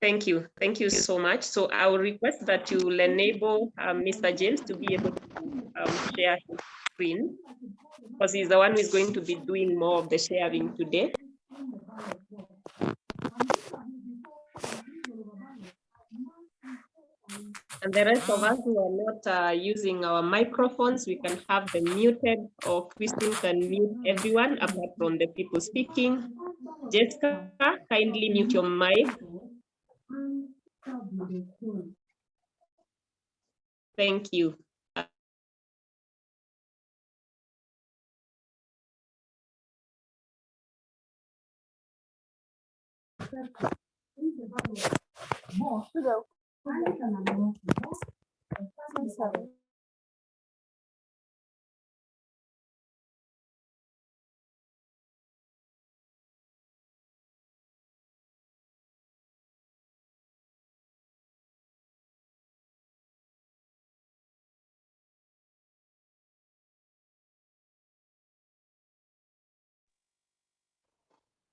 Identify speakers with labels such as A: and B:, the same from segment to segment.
A: Thank you. Thank you so much. So I will request that you will enable Mr. James to be able to share his screen, because he's the one who is going to be doing more of the sharing today. And the rest of us who are not using our microphones, we can have them muted, or Christine can mute everyone apart from the people speaking. Jessica, kindly mute your mic. Thank you.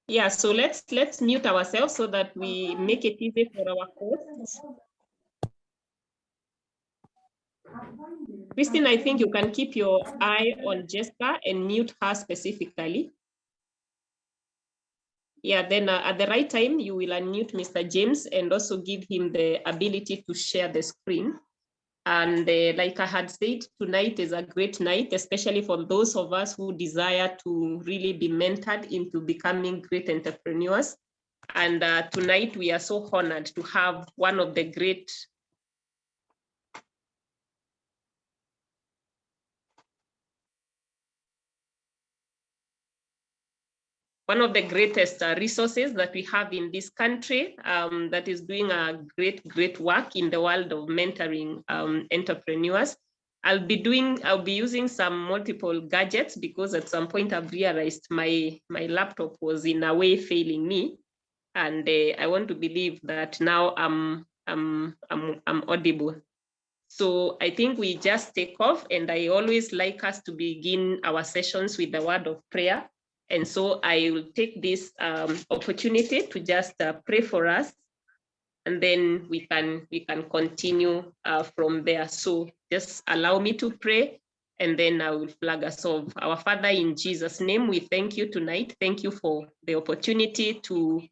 A: Yeah, so let's mute ourselves so that we make it easy for our hosts. Christine, I think you can keep your eye on Jessica and mute her specifically. Yeah, then at the right time, you will unmute Mr. James and also give him the ability to share the screen. And like I had said, tonight is a great night, especially for those of us who desire to really be mentored into becoming great entrepreneurs. And tonight we are so honored to have one of the greatest resources that we have in this country that is doing a great work in the world of mentoring entrepreneurs. I'll be using some multiple gadgets because at some point I've realized my laptop was in a way failing me, and I want to believe that now I'm audible. So I think we just take off, and I always like us to begin our sessions with the word of prayer. And so I will take this opportunity to just pray for us, and then we can continue from there. So just allow me to pray, and then I will flag us off. Our Father, in Jesus' name, we thank you tonight. Thank you for the opportunity to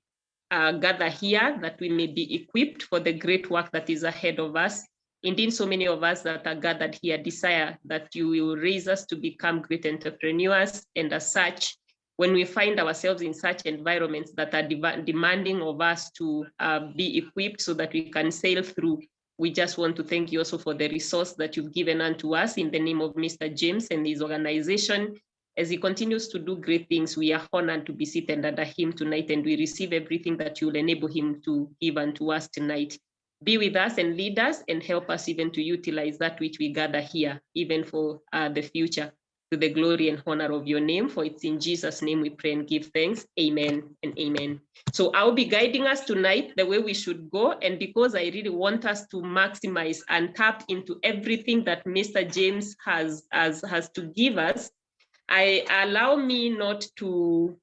A: gather here, that we may be equipped for the great work that is ahead of us. Indeed, so many of us that are gathered here desire that you will raise us to become great entrepreneurs. And as such, when we find ourselves in such environments that are demanding of us to be equipped so that we can sail through, we just want to thank you also for the resource that you've given unto us in the name of Mr. James and his organization. As he continues to do great things, we are honored to be seated under him tonight, and we receive everything that you'll enable him to give unto us tonight. Be with us and lead us, and help us even to utilize that which we gather here, even for the future, to the glory and honor of your name. For it's in Jesus' name we pray and give thanks. Amen and amen. So I'll be guiding us tonight the way we should go. And because I really want us to maximize and tap into everything that Mr. James has to give us, I allow me not to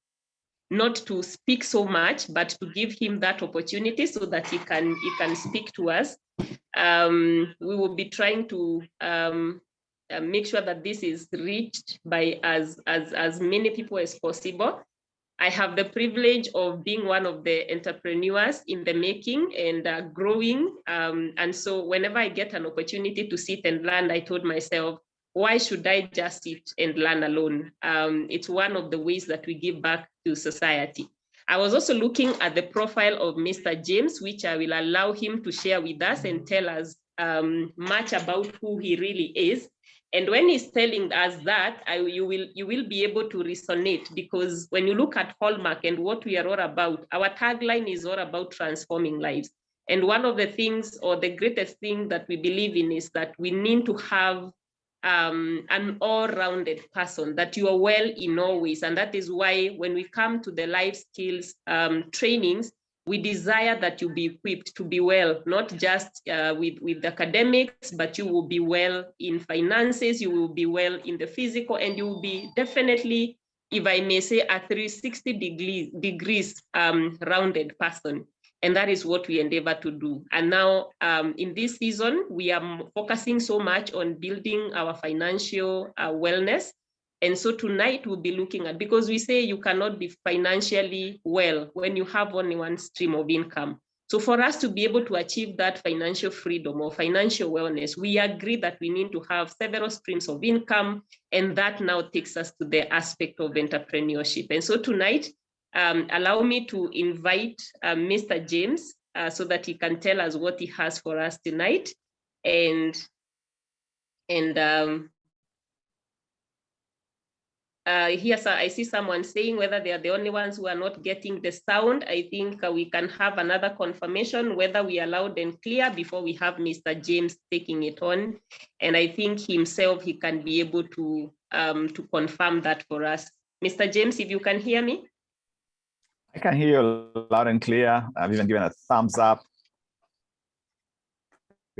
A: speak so much, but to give him that opportunity so that he can speak to us. We will be trying to make sure that this is reached by as many people as possible. I have the privilege of being one of the entrepreneurs in the making and growing. And so whenever I get an opportunity to sit and learn, I told myself, why should I just sit and learn alone? It's one of the ways that we give back to society. I was also looking at the profile of Mr. James, which I will allow him to share with us and tell us much about who he really is. And when he's telling us that, you will be able to resonate, because when you look at Hallmark and what we are all about, our tagline is all about transforming lives. And one of the things, or the greatest thing that we believe in, is that we need to have an all-rounded person, that you are well in all ways. And that is why when we come to the life skills trainings, we desire that you be equipped to be well, not just with academics, but you will be well in finances, you will be well in the physical, and you will be definitely, if I may say, a 360 degrees rounded person. And that is what we endeavor to do. And now in this season, we are focusing so much on building our financial wellness. And so tonight we'll be looking at, because we say you cannot be financially well when you have only one stream of income. So for us to be able to achieve that financial freedom or financial wellness, we agree that we need to have several streams of income. And that now takes us to the aspect of entrepreneurship. And so tonight, allow me to invite Mr. James so that he can tell us what he has for us tonight. And here, I see someone saying whether they are the only ones who are not getting the sound. I think we can have another confirmation whether we are loud and clear before we have Mr. James taking it on. And I think himself, he can be able to confirm that for us. Mr. James, if you can hear me.
B: I can hear you loud and clear. I've even given a thumbs up.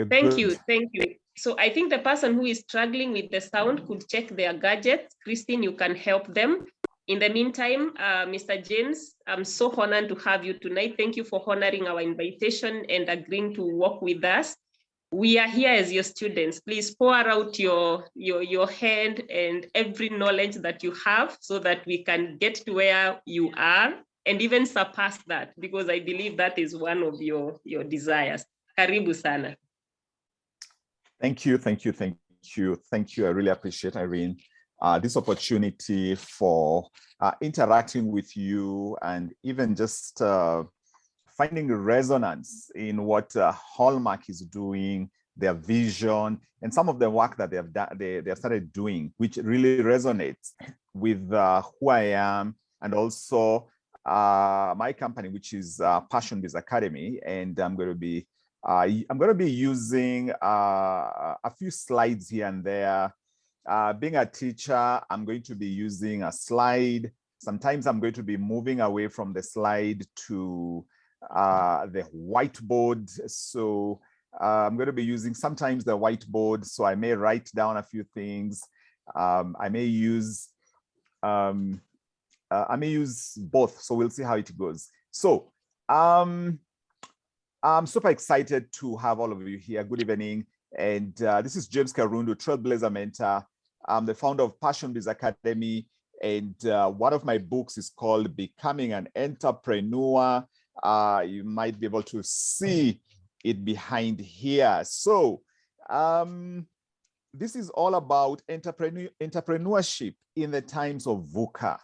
A: Thank you. So I think the person who is struggling with the sound could check their gadgets. Christine, you can help them. In the meantime, Mr. James, I'm so honored to have you tonight. Thank you for honoring our invitation and agreeing to work with us. We are here as your students. Please pour out your hand and every knowledge that you have so that we can get to where you are and even surpass that, because I believe that is one of your desires. Karibu sana.
B: Thank you. I really appreciate, Irene, this opportunity for interacting with you and even just finding resonance in what Hallmark is doing, their vision, and some of the work that they have started doing, which really resonates with who I am, and also my company, which is Passion Biz Academy. And I'm going to be using a few slides here and there. Being a teacher, I'm going to be using a slide. Sometimes I'm going to be moving away from the slide to the whiteboard. So I'm going to be using sometimes the whiteboard. So I may write down a few things. I may use both. So we'll see how it goes. So I'm super excited to have all of you here. Good evening. And this is James Karundu, Trailblazer Mentor. I'm the founder of Passion Biz Academy. And one of my books is called Becoming an Entrepreneur. You might be able to see it behind here. So this is all about entrepreneurship in the times of VUCA.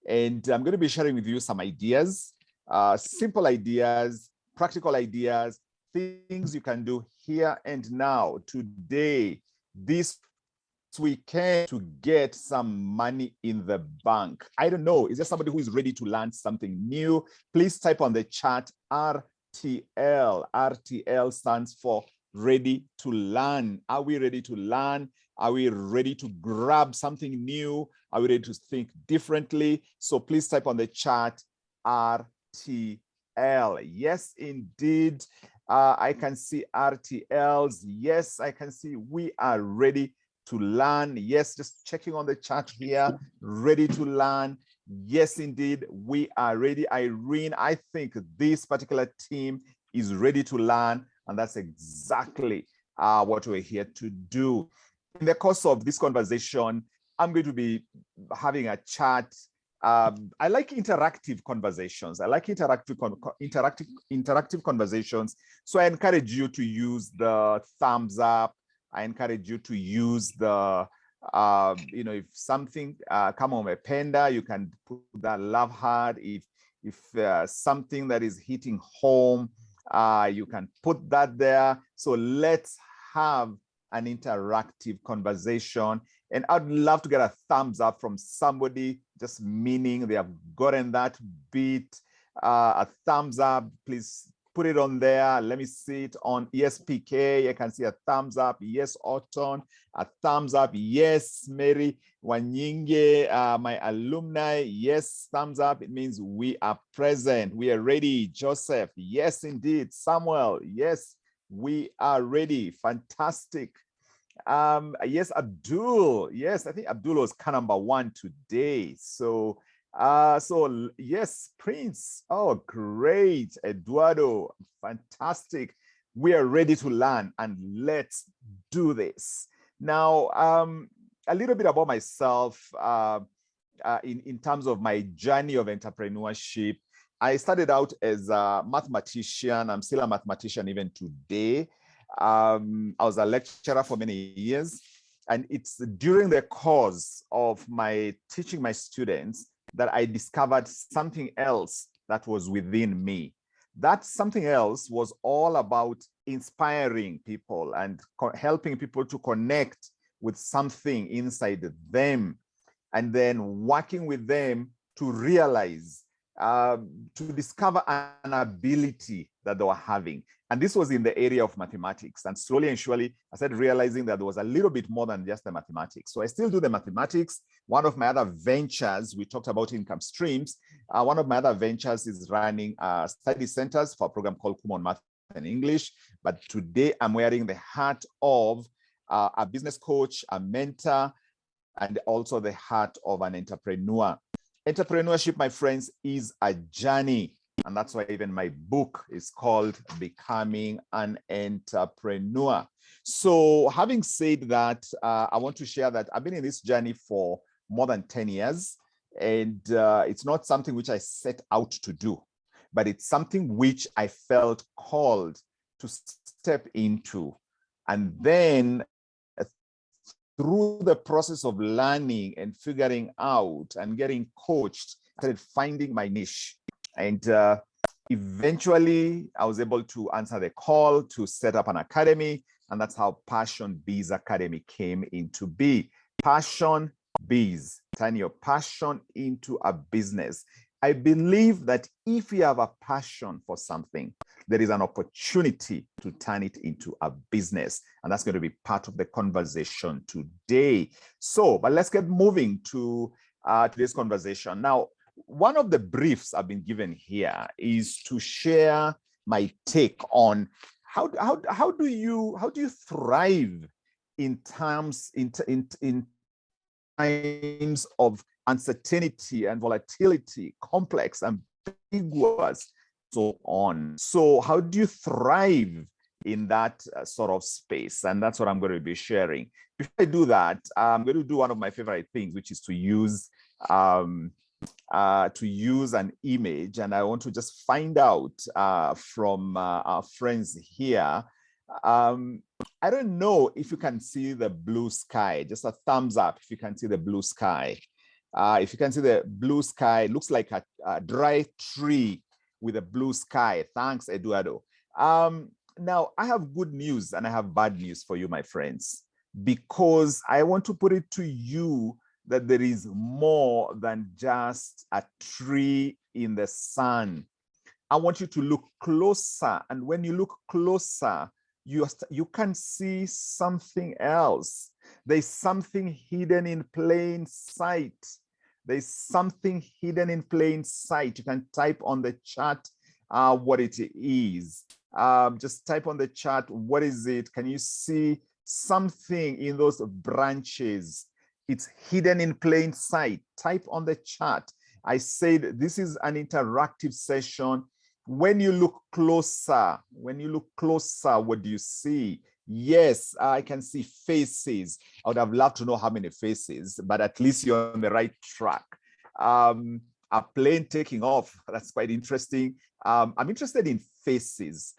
B: And I'm going to be sharing with you some ideas, simple ideas, practical ideas, things you can do here and now, today, this weekend, to get some money in the bank. I don't know, is there somebody who is ready to learn something new? Please type on the chat RTL. RTL stands for ready to learn. Are we ready to learn? Are we ready to grab something new? Are we ready to think differently? So please type on the chat RTL. Yes, indeed. I can see RTLs. Yes, I can see we are ready to learn. Yes, just checking on the chat here, ready to learn. Yes, indeed, we are ready. Irene, I think this particular team is ready to learn, and that's exactly what we're here to do. In the course of this conversation, I'm going to be having a chat. I like interactive conversations. I like interactive conversations. So I encourage you to use the thumbs up. I encourage you to use the, if something come on a panda, you can put that love heart. If something that is hitting home, you can put that there. So let's have an interactive conversation. And I'd love to get a thumbs up from somebody, just meaning they have gotten that bit. A thumbs up, please put it on there. Let me see it on ESPK. I can see a thumbs up. Yes, Autumn, a thumbs up. Yes, Mary Wanyinge, my alumni. Yes, thumbs up. It means we are present. We are ready. Joseph, yes, indeed. Samuel, yes, we are ready. Fantastic. Yes, Abdul. Yes, I think Abdul was car number 1 today. So Yes, Prince. Oh, great. Eduardo, fantastic. We are ready to learn and let's do this. Now, a little bit about myself in terms of my journey of entrepreneurship. I started out as a mathematician. I'm still a mathematician even today. I was a lecturer for many years. And it's during the course of my teaching my students that I discovered something else that was within me. That something else was all about inspiring people and helping people to connect with something inside them, and then working with them to realize, to discover an ability that they were having. And this was in the area of mathematics. And slowly and surely, I started realizing that there was a little bit more than just the mathematics. So I still do the mathematics. One of my other ventures, we talked about income streams. One of my other ventures is running study centers for a program called Kumon Math and English. But today I'm wearing the hat of a business coach, a mentor, and also the heart of an entrepreneur. Entrepreneurship, my friends, is a journey. And that's why even my book is called Becoming an Entrepreneur. So having said that, I want to share that I've been in this journey for more than 10 years. And it's not something which I set out to do, but it's something which I felt called to step into. And then through the process of learning and figuring out and getting coached, I started finding my niche. And eventually, I was able to answer the call to set up an academy. And that's how Passion Bees Academy came into be. Passion Bees, turn your passion into a business. I believe that if you have a passion for something, there is an opportunity to turn it into a business. And that's going to be part of the conversation today. So, but let's get moving to today's conversation. Now, one of the briefs I've been given here is to share my take on how do you thrive in times of uncertainty and volatility, complex, ambiguous, so on. So how do you thrive in that sort of space? And that's what I'm going to be sharing. Before I do that, I'm going to do one of my favorite things, which is to use an image. And I want to just find out from our friends here. I don't know if you can see the blue sky. Just a thumbs up if you can see the blue sky. If you can see the blue sky, it looks like a dry tree with a blue sky. Thanks, Eduardo. Now, I have good news and I have bad news for you, my friends, because I want to put it to you that there is more than just a tree in the sun. I want you to look closer. And when you look closer, you can see something else. There's something hidden in plain sight. There's something hidden in plain sight. You can type on the chat what it is. Just type on the chat, what is it? Can you see something in those branches? It's hidden in plain sight. Type on the chat. I said this is an interactive session. When you look closer, what do you see? Yes, I can see faces. I would have loved to know how many faces, but at least you're on the right track. A plane taking off, that's quite interesting. I'm interested in faces.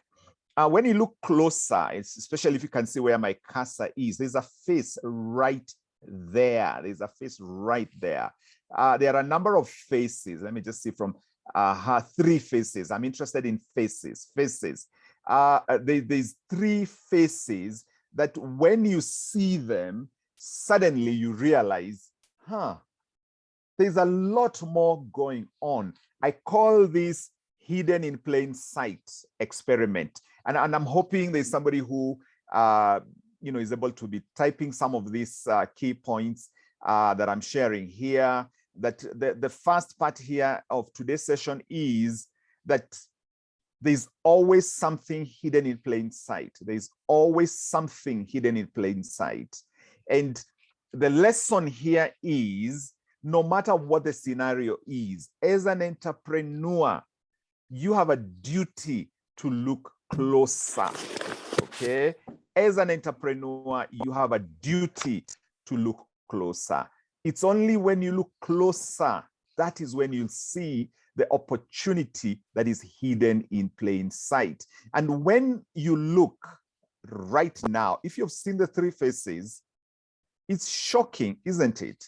B: When you look closer, especially if you can see where my cursor is, there's a face right there. There's a face right there. There are a number of faces. Let me just see from 3 faces. I'm interested in faces. There's 3 faces that when you see them, suddenly you realize, there's a lot more going on. I call this hidden in plain sight experiment. And I'm hoping there's somebody who is able to be typing some of these key points that I'm sharing here. That the first part here of today's session is that there's always something hidden in plain sight. There's always something hidden in plain sight. And the lesson here is no matter what the scenario is, as an entrepreneur, you have a duty to look closer, okay? As an entrepreneur, you have a duty to look closer. It's only when you look closer, that is when you'll see the opportunity that is hidden in plain sight. And when you look right now, if you've seen the three faces, it's shocking, isn't it?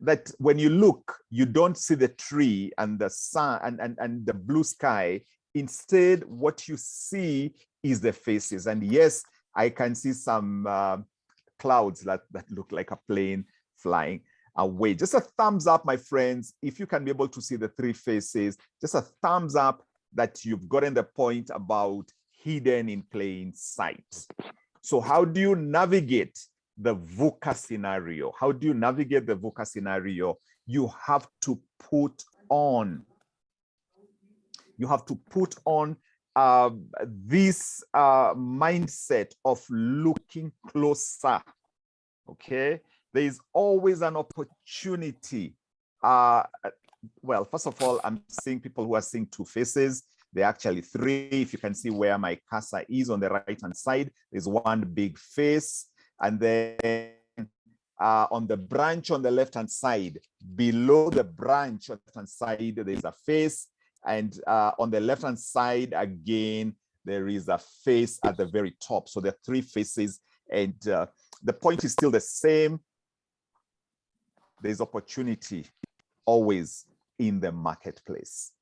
B: That when you look, you don't see the tree and the sun and the blue sky. Instead, what you see is the faces. And yes, I can see some clouds that look like a plane flying away. Just a thumbs up, my friends, if you can be able to see the three faces. Just a thumbs up that you've gotten the point about hidden in plain sight. So how do you navigate the VUCA scenario? How do you navigate the VUCA scenario? You have to put on this mindset of looking closer, okay? There is always an opportunity. Well, first of all, I'm seeing people who are seeing two faces. There are actually three. If you can see where my cursor is on the right-hand side, there's one big face. And then on the branch on the left-hand side, below the branch on the left-hand side, there's a face. And on the left-hand side, again, there is a face at the very top. So there are three faces. And the point is still the same. There's opportunity always in the marketplace.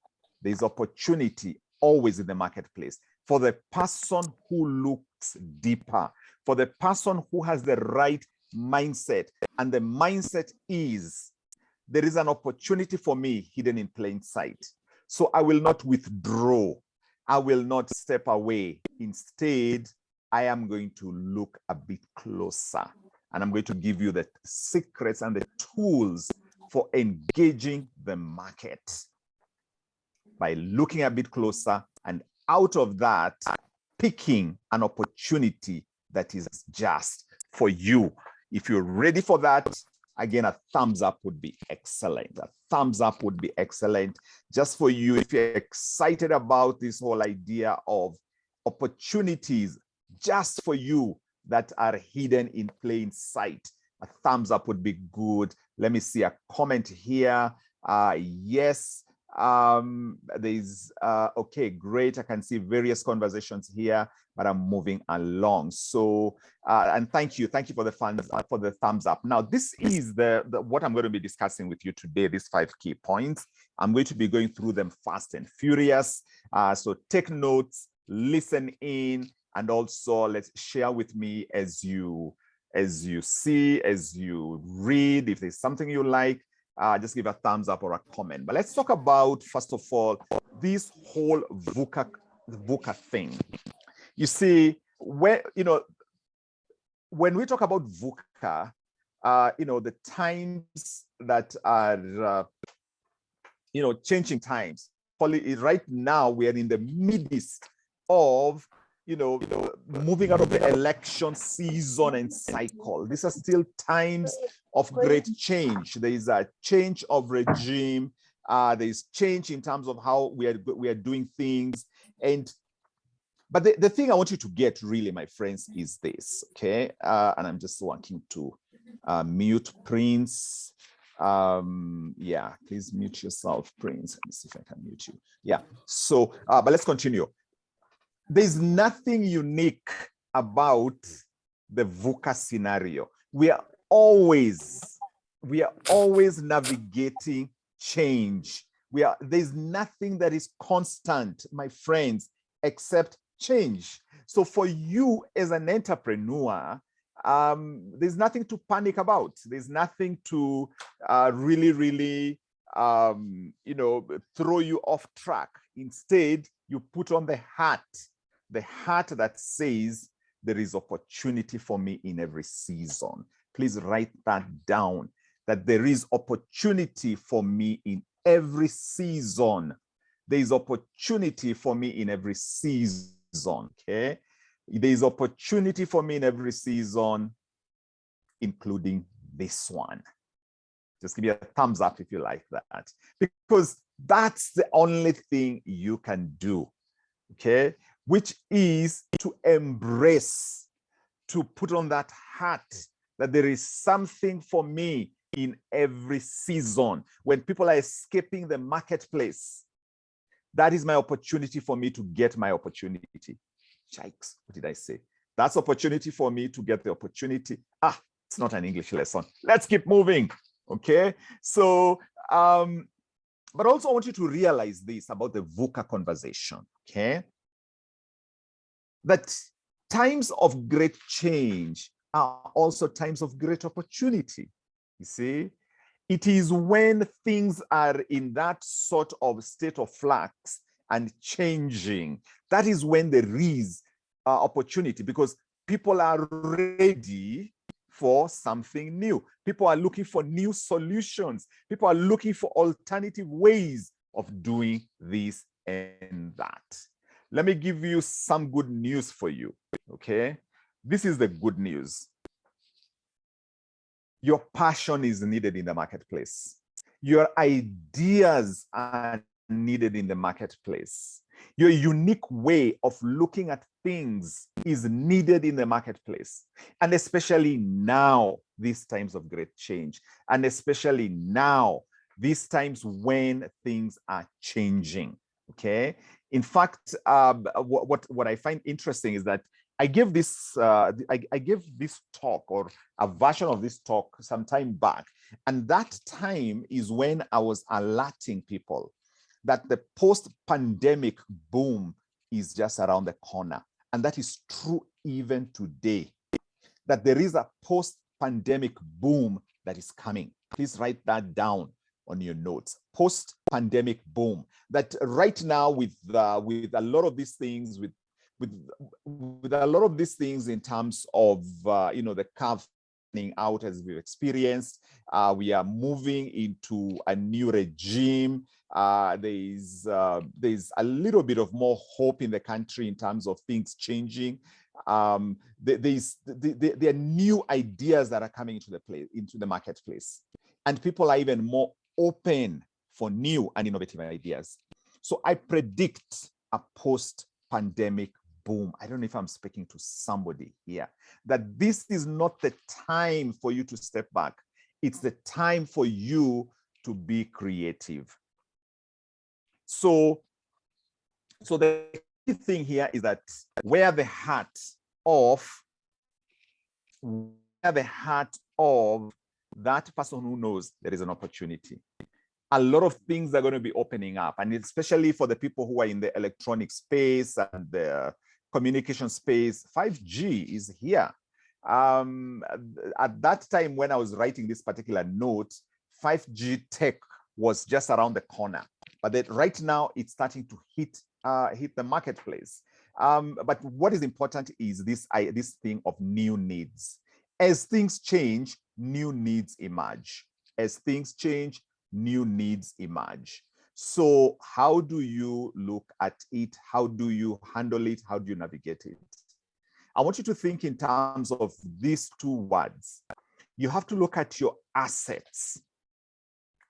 B: There's opportunity always in the marketplace for the person who looks deeper, for the person who has the right mindset. And the mindset is, there is an opportunity for me hidden in plain sight. So I will not withdraw. I will not step away. Instead, I am going to look a bit closer. And I'm going to give you the secrets and the tools for engaging the market by looking a bit closer, and out of that, picking an opportunity that is just for you. If you're ready for that, again, a thumbs up would be excellent. A thumbs up would be excellent just for you. If you're excited about this whole idea of opportunities just for you that are hidden in plain sight, a thumbs up would be good. Let me see a comment here. Yes, there's, okay, great. I can see various conversations here, but I'm moving along. So, and thank you for the fans, for the thumbs up. Now, this is the what I'm going to be discussing with you today, these 5 key points. I'm going to be going through them fast and furious. So take notes, listen in, and also let's share with me as you see, as you read. If there's something you like, just give a thumbs up or a comment. But let's talk about, first of all, this whole VUCA thing. You see, when we talk about VUCA, the times that are, changing times. Right now, we are in the midst of, moving out of the election season and cycle. These are still times of great change. There is a change of regime. There is change in terms of how we are doing things. But the thing I want you to get really, my friends, is this, okay? And I'm just wanting to mute Prince. Yeah, please mute yourself, Prince. Let me see if I can mute you. Yeah, so, but let's continue. There's nothing unique about the VUCA scenario. We are always navigating change. There's nothing that is constant, my friends, except change. So for you as an entrepreneur, there's nothing to panic about. There's nothing to really throw you off track. Instead, you put on the hat that says, there is opportunity for me in every season. Please write that down, that there is opportunity for me in every season. There is opportunity for me in every season, okay? There is opportunity for me in every season, including this one. Just give me a thumbs up if you like that, because that's the only thing you can do, okay? Which is to embrace, to put on that hat that there is something for me in every season. When people are escaping the marketplace, that is my opportunity for me to get my opportunity. Yikes, what did I say? That's opportunity for me to get the opportunity. It's not an English lesson. Let's keep moving, okay? So, but also I want you to realize this about the VUCA conversation, okay? That times of great change are also times of great opportunity. You see, it is when things are in that sort of state of flux and changing, that is when there is opportunity, because people are ready for something new. People are looking for new solutions. People are looking for alternative ways of doing this and that. Let me give you some good news for you, okay? This is the good news. Your passion is needed in the marketplace. Your ideas are needed in the marketplace. Your unique way of looking at things is needed in the marketplace. And especially now, these times of great change. And especially now, these times when things are changing, okay? In fact, what I find interesting is that I gave this I gave this talk, or a version of this talk, some time back, and that time is when I was alerting people that the post-pandemic boom is just around the corner, and that is true even today. That there is a post-pandemic boom that is coming. Please write that down on your notes. Post-pandemic boom. That right now, with a lot of these things, with a lot of these things in terms of the curve out as we've experienced, we are moving into a new regime. There's a little bit of more hope in the country in terms of things changing. There are new ideas that are coming into the marketplace, and people are even more open for new and innovative ideas. So I predict a post-pandemic boom. I don't know if I'm speaking to somebody here, that this is not the time for you to step back. It's the time for you to be creative. So the key thing here is that wear the hat of that person who knows there is an opportunity. A lot of things are going to be opening up, and especially for the people who are in the electronic space and the communication space, 5G is here. At that time when I was writing this particular note, 5G tech was just around the corner, but that right now it's starting to hit the marketplace. But what is important is this thing of new needs. As things change, new needs emerge. As things change, new needs emerge. So how do you look at it? How do you handle it? How do you navigate it? I want you to think in terms of these two words. You have to look at your assets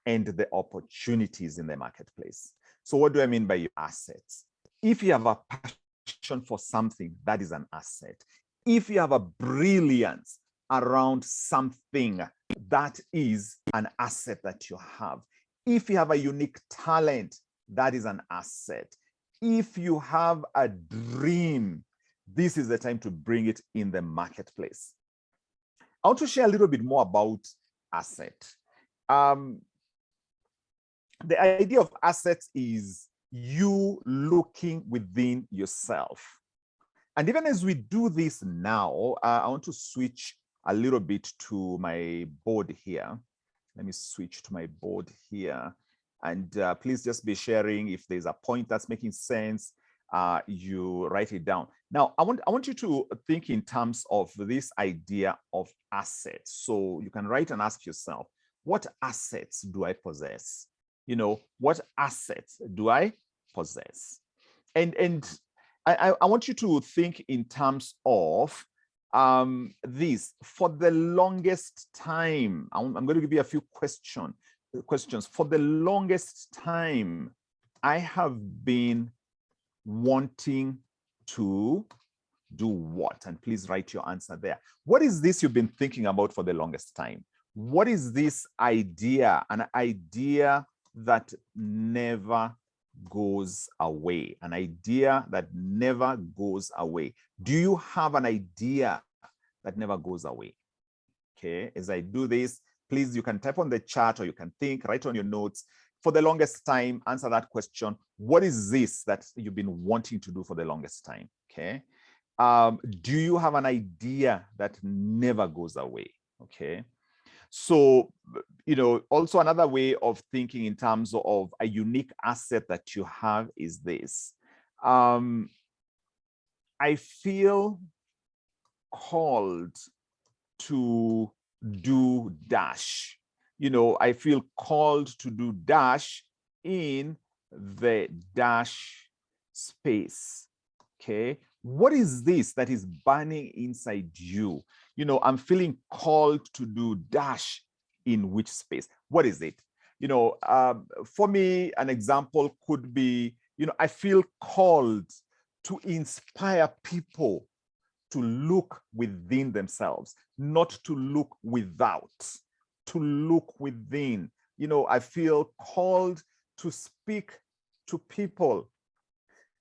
B: and the opportunities in the marketplace. So what do I mean by your assets? If you have a passion for something, that is an asset. If you have a brilliance around something, that is an asset that you have. If you have a unique talent, that is an asset. If you have a dream, this is the time to bring it in the marketplace. I want to share a little bit more about asset. The idea of assets is you looking within yourself. And even as we do this now, I want to switch a little bit to my board here. Let me switch to my board here. And please just be sharing if there's a point that's making sense, you write it down. Now, I want you to think in terms of this idea of assets. So you can write and ask yourself, what assets do I possess? What assets do I possess? And I want you to think in terms of this for the longest time. I'm going to give you a few questions. For the longest time, I have been wanting to do what? And please write your answer there. What is this you've been thinking about for the longest time? What is this idea? An idea that never goes away. An idea that never goes away. Do you have an idea that never goes away? Okay, as I do this, please, you can type on the chat or you can think, write on your notes. For the longest time, answer that question. What is this that you've been wanting to do for the longest time? Okay. Do you have an idea that never goes away? Okay. So, also another way of thinking in terms of a unique asset that you have is this. I feel called to do dash. I feel called to do dash in the dash space. Okay. What is this that is burning inside you? I'm feeling called to do dash in which space? What is it? For me, an example could be, I feel called to inspire people to look within themselves, not to look without, to look within. I feel called to speak to people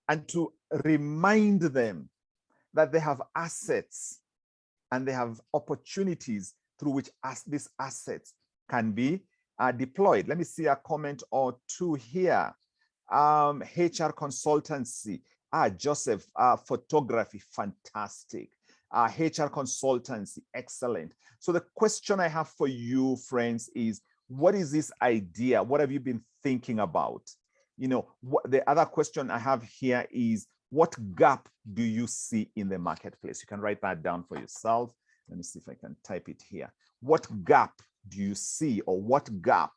B: and to remind them that they have assets and they have opportunities through which these assets can be deployed. Let me see a comment or two here. HR consultancy. Joseph, photography, fantastic. HR consultancy, excellent. So the question I have for you, friends, is what is this idea? What have you been thinking about? The other question I have here is, what gap do you see in the marketplace? You can write that down for yourself. Let me see if I can type it here. What gap do you see, or what gap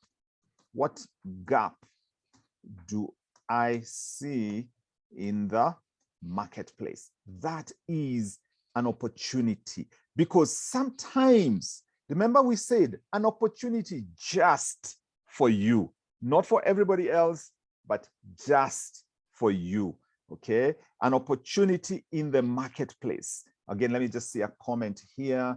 B: do I see in the marketplace? That is an opportunity, because sometimes, remember we said an opportunity just for you, not for everybody else, but just for you. Okay, an opportunity in the marketplace. Again, let me just see a comment here.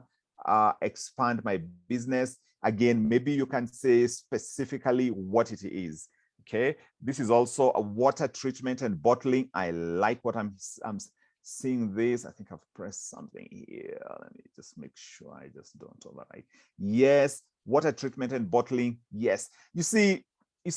B: Expand my business. Again, maybe you can say specifically what it is. Okay, this is also a water treatment and bottling. I like what I'm seeing this. I think I've pressed something here. Let me just make sure I just don't overwrite. Yes, water treatment and bottling. Yes. You see,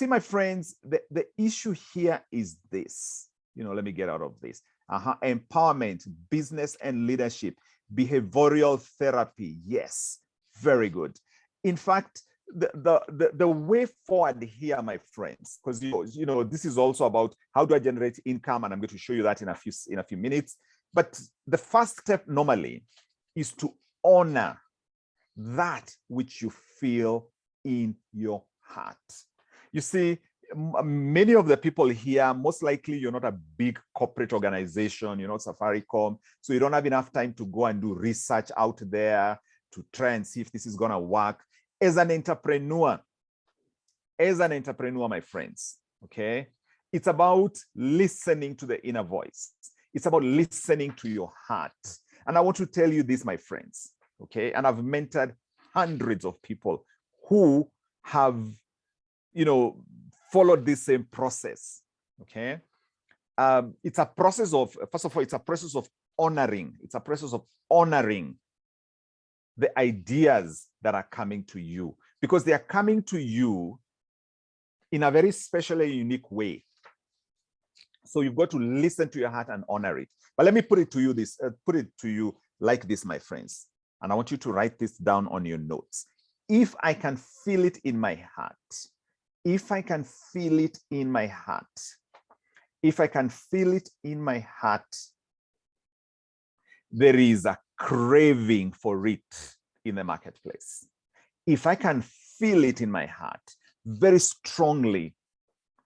B: my friends, the issue here is this. Let me get out of this. Empowerment, business and leadership, behavioral therapy. Yes, very good. In fact, the way forward here, my friends, because this is also about how do I generate income, and I'm going to show you that in a few minutes. But the first step normally is to honor that which you feel in your heart. You see, many of the people here, most likely you're not a big corporate organization, you're not Safaricom, so you don't have enough time to go and do research out there to try and see if this is going to work. As an entrepreneur, my friends, okay, it's about listening to the inner voice. It's about listening to your heart. And I want to tell you this, my friends, okay, and I've mentored hundreds of people who have, followed this same process, okay? It's a process of, first of all, it's a process of honoring. It's a process of honoring the ideas that are coming to you, because they are coming to you in a very special and unique way. So you've got to listen to your heart and honor it. But let me put it to you like this, my friends. And I want you to write this down on your notes. If I can feel it in my heart, if I can feel it in my heart, if I can feel it in my heart, there is a craving for it in the marketplace. If I can feel it in my heart very strongly,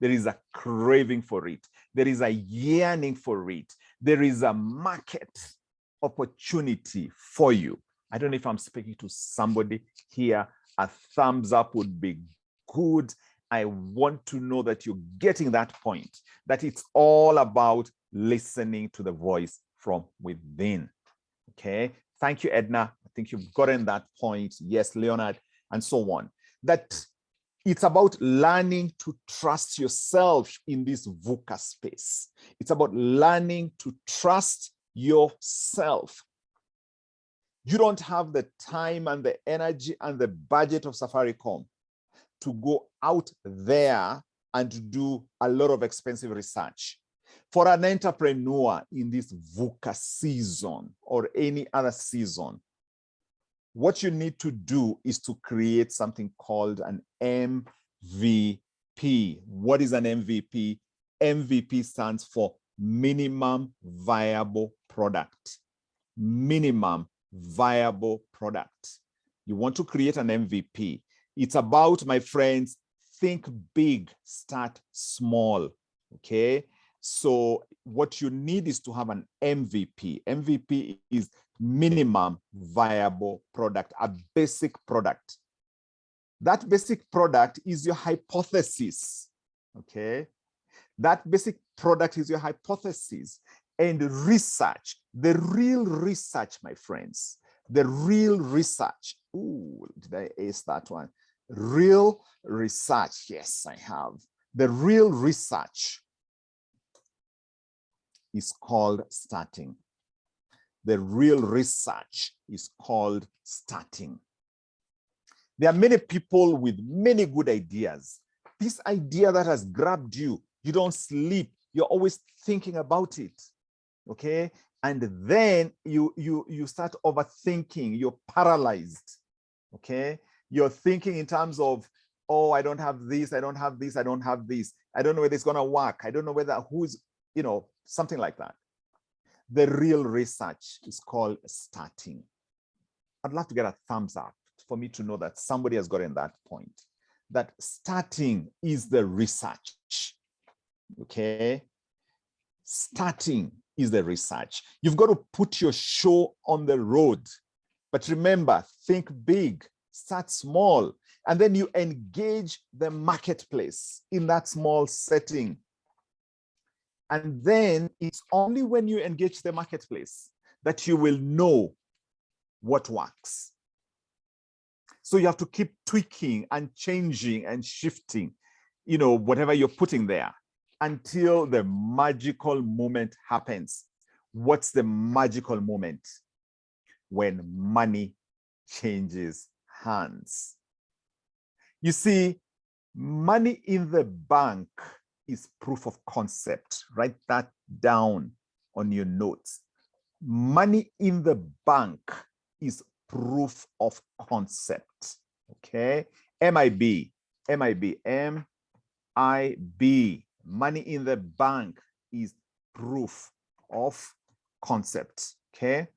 B: there is a craving for it. There is a yearning for it. There is a market opportunity for you. I don't know if I'm speaking to somebody here. A thumbs up would be good. I want to know that you're getting that point, that it's all about listening to the voice from within. Okay. Thank you, Edna. I think you've gotten that point. Yes, Leonard, and so on. That it's about learning to trust yourself in this VUCA space. It's about learning to trust yourself. You don't have the time and the energy and the budget of Safaricom to go out there and do a lot of expensive research. For an entrepreneur in this VUCA season or any other season, what you need to do is to create something called an MVP. What is an MVP? MVP stands for minimum viable product. Minimum viable product. You want to create an MVP. It's about, my friends, think big, start small. Okay. So what you need is to have an MVP. MVP is minimum viable product, a basic product. That basic product is your hypothesis. Okay. That basic product is your hypothesis. And research, the real research, my friends, the real research. Ooh, did I ace that one? Real research. Yes, I have. The real research is called starting. The real research is called starting. There are many people with many good ideas. This idea that has grabbed you, you don't sleep, you're always thinking about it. Okay, and then you start overthinking, you're paralyzed. Okay, you're thinking in terms of, oh, I don't have this, I don't have this, I don't have this, I don't know whether it's going to work, I don't know whether who's, something like that. The real research is called starting. I'd love to get a thumbs up for me to know that somebody has gotten that point, that starting is the research. Okay, starting is the research. You've got to put your show on the road. But remember, think big, start small, and then you engage the marketplace in that small setting. And then it's only when you engage the marketplace that you will know what works. So you have to keep tweaking and changing and shifting, whatever you're putting there, until the magical moment happens. What's the magical moment? When money changes hands. You see, money in the bank is proof of concept. Write that down on your notes. Money in the bank is proof of concept. Okay? MIB. Money in the bank is proof of concept. Okay?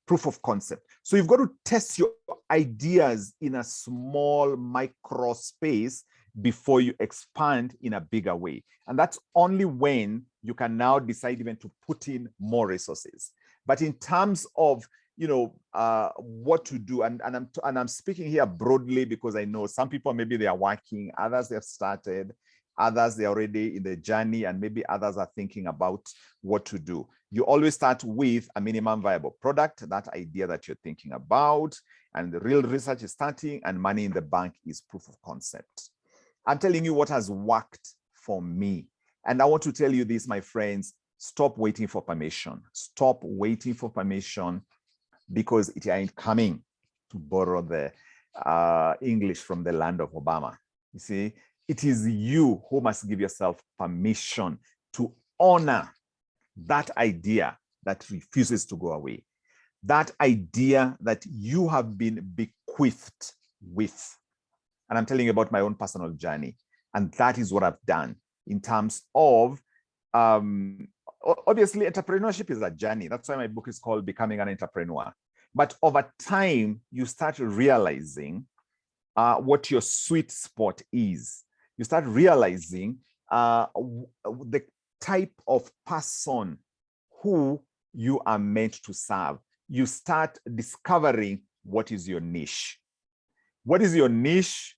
B: Proof of concept. So you've got to test your ideas in a small micro space before you expand in a bigger way. And that's only when you can now decide even to put in more resources. But in terms of what to do, and I'm speaking here broadly because I know some people, maybe they are working, others they have started, others they're already in the journey, and maybe others are thinking about what to do. You always start with a minimum viable product, that idea that you're thinking about, and the real research is starting, and money in the bank is proof of concept. I'm telling you what has worked for me. And I want to tell you this, my friends, stop waiting for permission. Stop waiting for permission, because it ain't coming, to borrow the English from the land of Obama. You see, it is you who must give yourself permission to honor that idea that refuses to go away, that idea that you have been bequeathed with. And I'm telling you about my own personal journey. And that is what I've done in terms of, obviously, entrepreneurship is a journey. That's why my book is called Becoming an Entrepreneur. But over time, you start realizing what your sweet spot is. You start realizing the type of person who you are meant to serve. you start discovering what is your niche. What is your niche,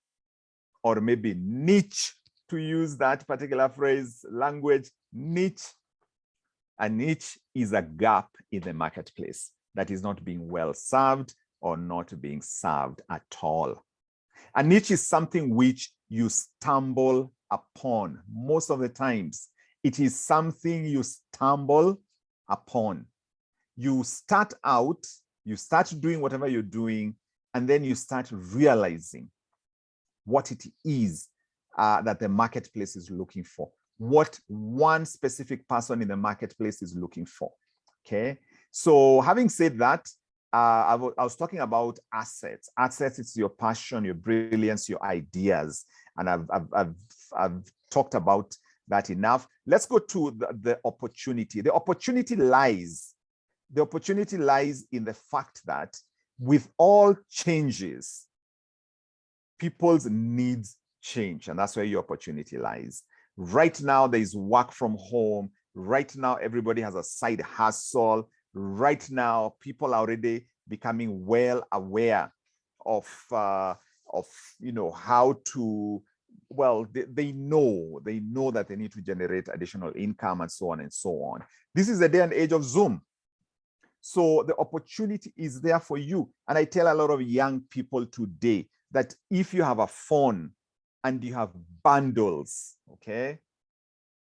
B: or maybe niche, to use that particular phrase, language, niche. A niche is a gap in the marketplace that is not being well served or not being served at all. A niche is something which you stumble upon. Most of the times, it is something you stumble upon. You start out, you start doing whatever you're doing, and then you start realizing what it is that the marketplace is looking for, what one specific person in the marketplace is looking for. Okay, so having said that, I was talking about assets. Assets is your passion, your brilliance, your ideas, and I've talked about that enough. Let's go to the opportunity. The opportunity lies in the fact that with all changes, people's needs change, and that's where your opportunity lies. Right now, there is work from home. Right now, everybody has a side hustle. Right now, people are already becoming well aware of how to, well, they know that they need to generate additional income and so on and so on. This is the day and age of Zoom. So the opportunity is there for you. And I tell a lot of young people today that if you have a phone and you have bundles, okay?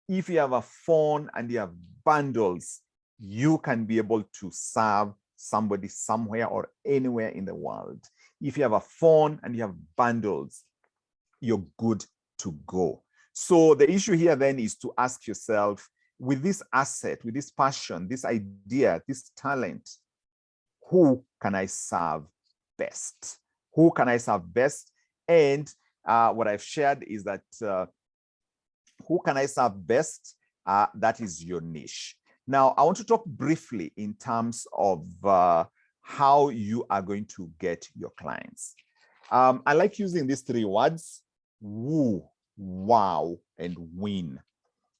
B: If you have a phone and you have bundles, you can be able to serve somebody somewhere or anywhere in the world. If you have a phone and you have bundles, you're good to go. So the issue here then is to ask yourself, with this asset, with this passion, this idea, this talent, who can I serve best? Who can I serve best? And what I've shared is that who can I serve best? That is your niche. Now, I want to talk briefly in terms of how you are going to get your clients. I like using these three words: woo, wow, and win.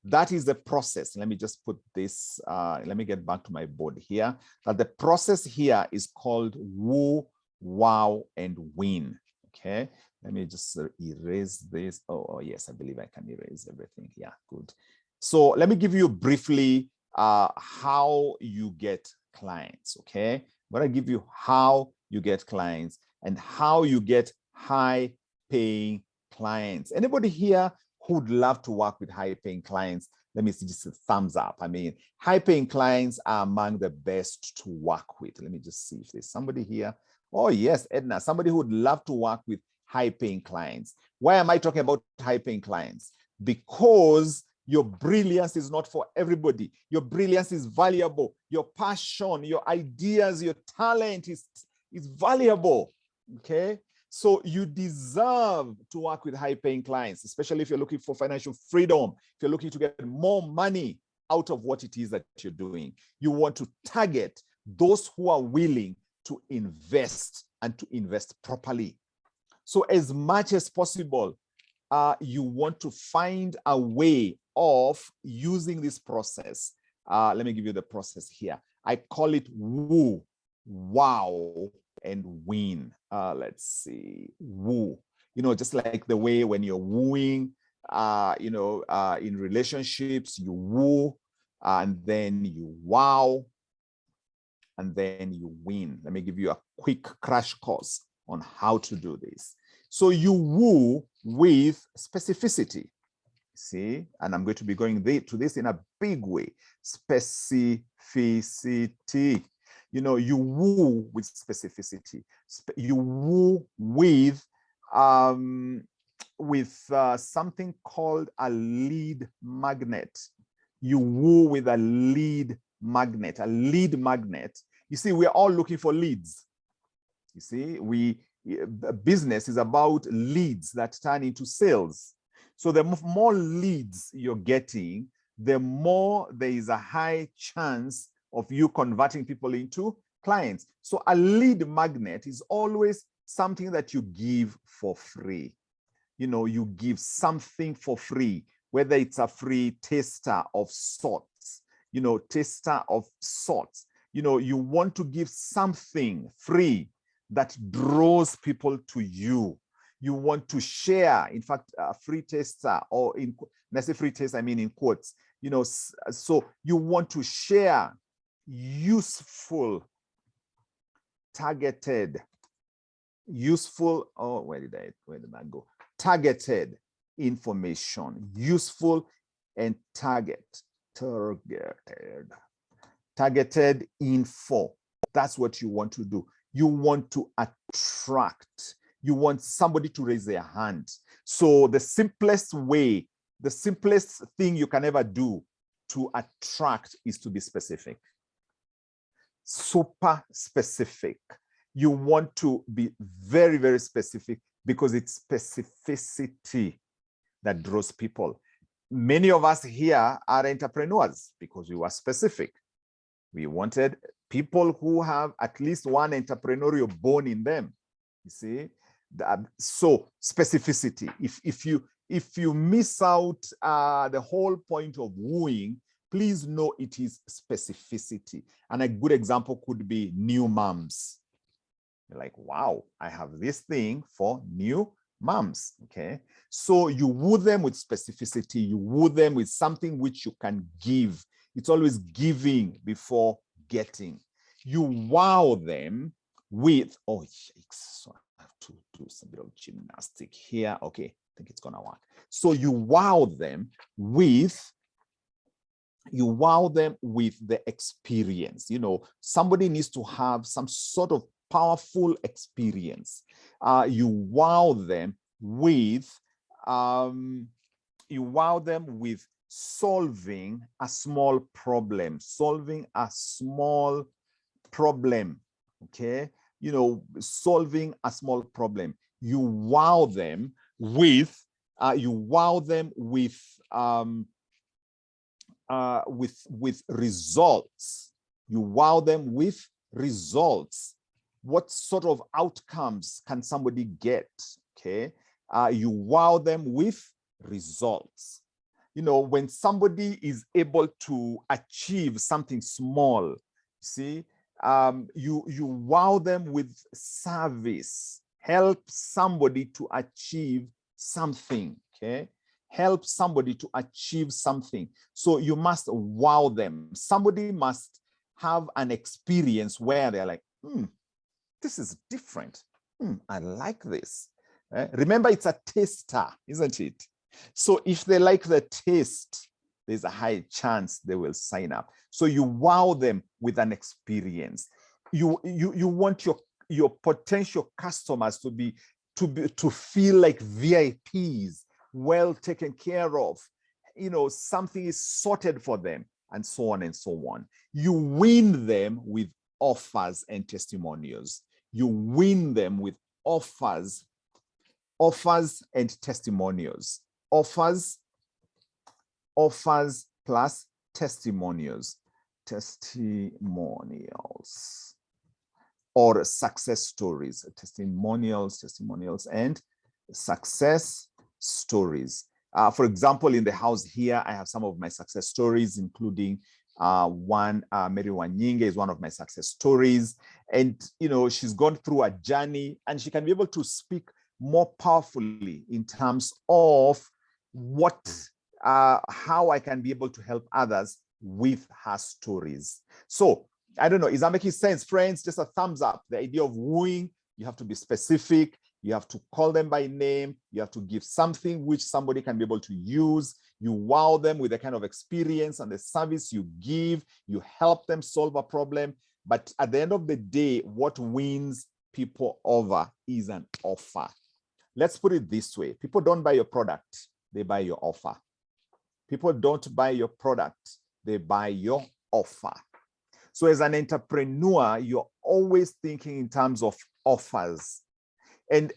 B: That is the process. Let me just put this, let me get back to my board here. That the process here is called woo, wow, and win. Okay, let me just erase this. Oh, yes, I believe I can erase everything. Yeah, good. So let me give you briefly how you get clients, okay? I'm going to give you how you get clients and how you get high-paying clients. Anybody here who'd love to work with high-paying clients? Let me see, just a thumbs up. I mean, high-paying clients are among the best to work with. Let me just see if there's somebody here. Oh, yes, Edna, somebody who would love to work with high-paying clients. Why am I talking about high-paying clients? Because your brilliance is not for everybody. Your brilliance is valuable. Your passion, your ideas, your talent is valuable, okay? So you deserve to work with high-paying clients, especially if you're looking for financial freedom, if you're looking to get more money out of what it is that you're doing. You want to target those who are willing to invest and to invest properly. So as much as possible, you want to find a way of using this process. Let me give you the process here. I call it woo, wow, and win. Let's see, woo. You know, just like the way when you're wooing, in relationships, you woo, and then you wow, and then you win. Let me give you a quick crash course on how to do this. So you woo with specificity. See, and I'm going to be going to this in a big way. Specificity. You know, you woo with specificity. You woo with something called a lead magnet. You woo with a lead magnet. A lead magnet. You see, we're all looking for leads. You see, business is about leads that turn into sales. So the more leads you're getting, the more there is a high chance of you converting people into clients. So a lead magnet is always something that you give for free. You know, you give something for free, whether it's a free taster of sorts, taster of sorts. You want to give something free that draws people to you. You want to share, in fact, a free taster, or when I say free taste, I mean in quotes, so you want to share useful, targeted, where did I go? Targeted information, useful and targeted info. That's what you want to do. You want to attract. You want somebody to raise their hand. So the simplest thing you can ever do to attract is to be specific. Super specific. You want to be very, very specific, because it's specificity that draws people. Many of us here are entrepreneurs because we were specific. We wanted people who have at least one entrepreneurial bone in them. You see, so specificity. If you miss out the whole point of wooing, please know it is specificity. And a good example could be new moms. You're like, wow, I have this thing for new moms. Okay, so you woo them with specificity. You woo them with something which you can give. It's always giving before getting. You wow them with, oh, so I have to do some bit of gymnastic here. Okay, I think it's gonna work. So you wow them with the experience. Somebody needs to have some sort of powerful experience. You wow them with solving a small problem. Okay, solving a small problem. You wow them with results. You wow them with results. What sort of outcomes can somebody get? Okay, you wow them with results. When somebody is able to achieve something small, see, you wow them with service. Help somebody to achieve something. Okay, help somebody to achieve something. So you must wow them. Somebody must have an experience where they're like, this is different. I like this. Remember, it's a taster, isn't it? So if they like the taste, there's a high chance they will sign up. So you wow them with an experience. You want your potential customers to feel like VIPs, well taken care of. Something is sorted for them, and so on and so on. You win them with offers and testimonials. You win them with offers and testimonials. Offers plus testimonials. Or success stories. Testimonials and success stories. For example, in the house here, I have some of my success stories, including one, Mary Wanyinge is one of my success stories. And, she's gone through a journey, and she can be able to speak more powerfully in terms of how I can be able to help others with her stories. So I don't know, is that making sense, friends? Just a thumbs up. The idea of wooing, you have to be specific. You have to call them by name. You have to give something which somebody can be able to use. You wow them with the kind of experience and the service you give. You help them solve a problem. But at the end of the day, what wins people over is an offer. Let's put it this way. People don't buy your product. They buy your offer. People don't buy your product. They buy your offer. So as an entrepreneur, you're always thinking in terms of offers. And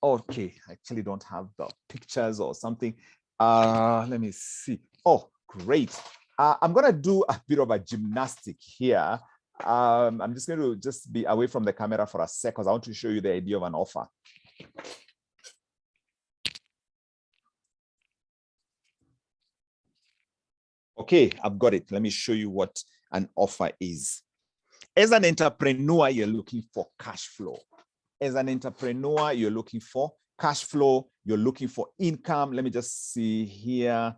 B: okay, I actually don't have the pictures or something. Let me see. Oh, great. I'm gonna do a bit of a gymnastic here. I'm just going to be away from the camera for a sec because I want to show you the idea of an offer. Okay, I've got it. Let me show you what an offer is. As an entrepreneur, you're looking for cash flow. As an entrepreneur, you're looking for cash flow. You're looking for income. Let me just see here.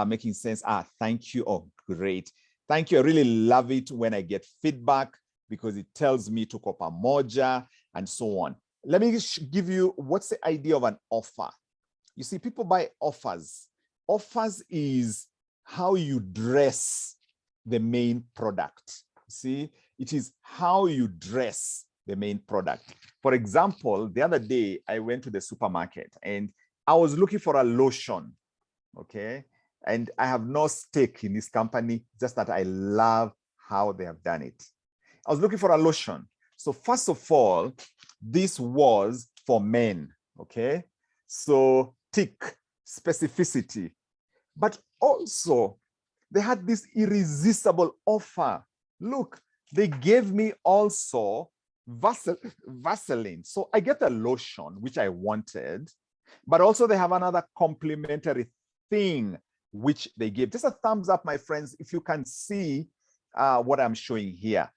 B: Making sense. Thank you. Oh, great. Thank you. I really love it when I get feedback because it tells me to kopa moja and so on. Let me give you what's the idea of an offer. You see, people buy offers. Offers is how you dress the main product. See, it is how you dress the main product. For example, the other day I went to the supermarket and I was looking for a lotion. Okay. And I have no stake in this company, just that I love how they have done it. I was looking for a lotion. So first of all, this was for men. Okay. So tick, specificity. But also, they had this irresistible offer. Look, they gave me also Vaseline. So I get a lotion, which I wanted, but also they have another complimentary thing, which they give. Just a thumbs up, my friends, if you can see what I'm showing here.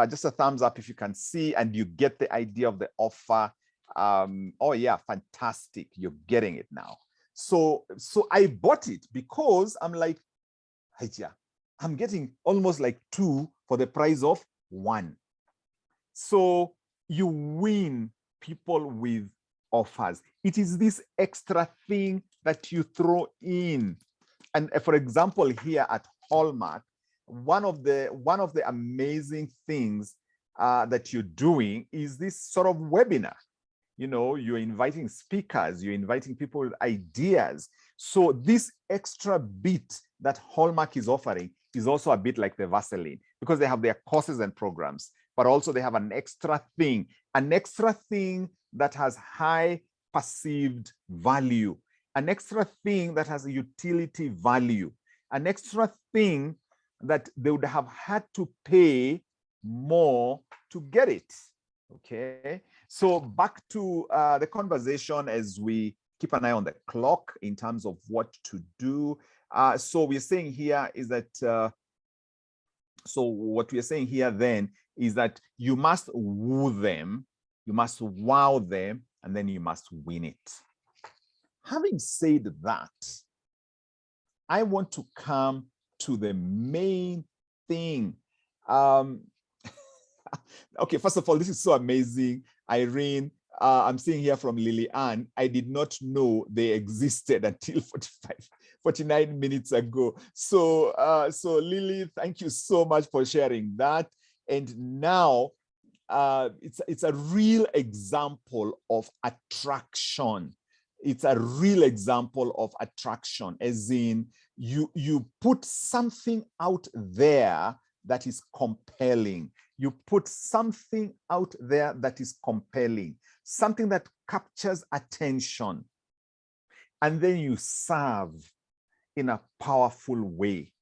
B: Just a thumbs up if you can see and you get the idea of the offer. Oh yeah, fantastic. You're getting it now. So I bought it because I'm like, I'm getting almost like 2 for the price of 1. So you win people with offers. It is this extra thing that you throw in. And for example, here at Hallmark, one of the amazing things that you're doing is this sort of webinar. You know, you're inviting speakers, you're inviting people with ideas. So this extra bit that Hallmark is offering is also a bit like the Vaseline, because they have their courses and programs, but also they have an extra thing that has high perceived value, an extra thing that has a utility value, an extra thing that they would have had to pay more to get it. Okay, so back to the conversation as we keep an eye on the clock in terms of what to do. So we're saying here is that, so what we're saying here then is that you must woo them, you must wow them, and then you must win it. Having said that, I want to come to the main thing. Okay, first of all, this is so amazing. Irene, I'm seeing here from Lily Ann, I did not know they existed until 49 minutes ago. So, so Lily, thank you so much for sharing that. And now it's a real example of attraction. It's a real example of attraction, as in you put something out there that is compelling. You put something out there that is compelling, something that captures attention, and then you serve in a powerful way.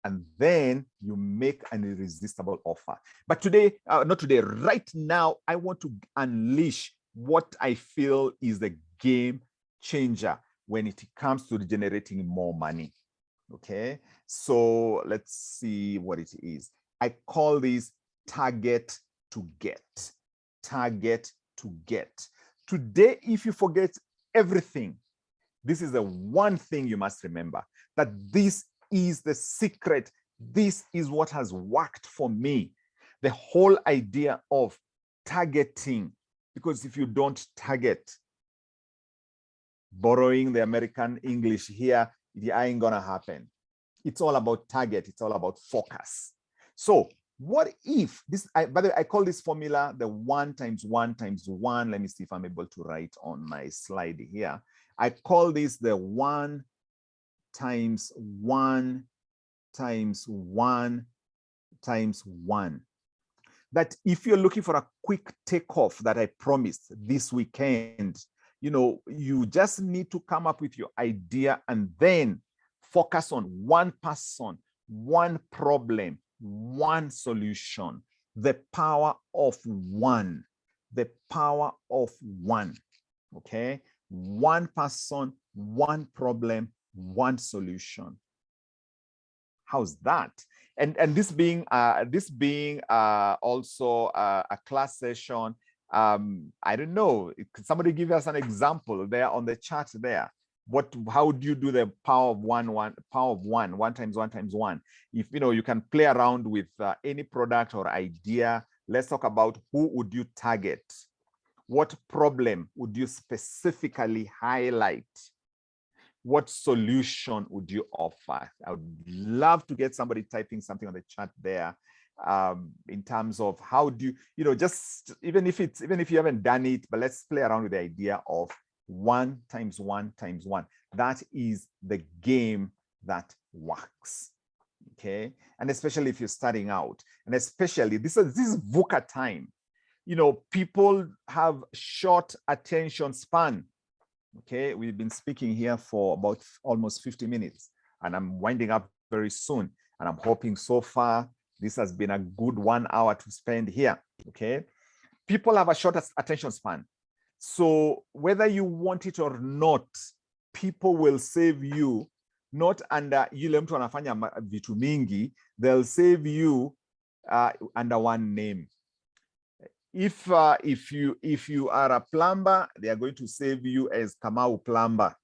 B: And then you make an irresistible offer. But today, not today, right now, I want to unleash what I feel is the game changer when it comes to generating more money. Okay, so let's see what it is. I call this target to get. Target to get. Today, if you forget everything, this is the one thing you must remember, that this is the secret. This is what has worked for me. The whole idea of targeting, because if you don't target, borrowing the American English here, it ain't gonna happen. It's all about target. It's all about focus. So what if this, by the way, I call this formula the 1 times 1 times 1. Let me see if I'm able to write on my slide here. I call this the 1 times 1 times 1 times 1. That if you're looking for a quick takeoff that I promised this weekend, you know, you just need to come up with your idea and then focus on one person, one problem, one solution. The power of one. The power of one. Okay? One person, one problem, one solution. How's that? And this being also a class session, I don't know, could somebody give us an example there on the chart there? How do you do the power of one times one times one? If you can play around with any product or idea. Let's talk about who would you target? What problem would you specifically highlight? What solution would you offer? I would love to get somebody typing something on the chat there, in terms of how do you, just even if you haven't done it, but let's play around with the idea of 1 times 1 times 1. That is the game that works. Okay, and especially if you're starting out, and especially this is VUCA time. People have short attention span. Okay, we've been speaking here for about almost 50 minutes, and I'm winding up very soon. And I'm hoping so far this has been a good 1 hour to spend here. Okay, people have a short attention span. So whether you want it or not, people will save you, not under yule mtu anafanya vitu mingi, they'll save you under one name. If you are a plumber, they are going to save you as Kamau Plumber.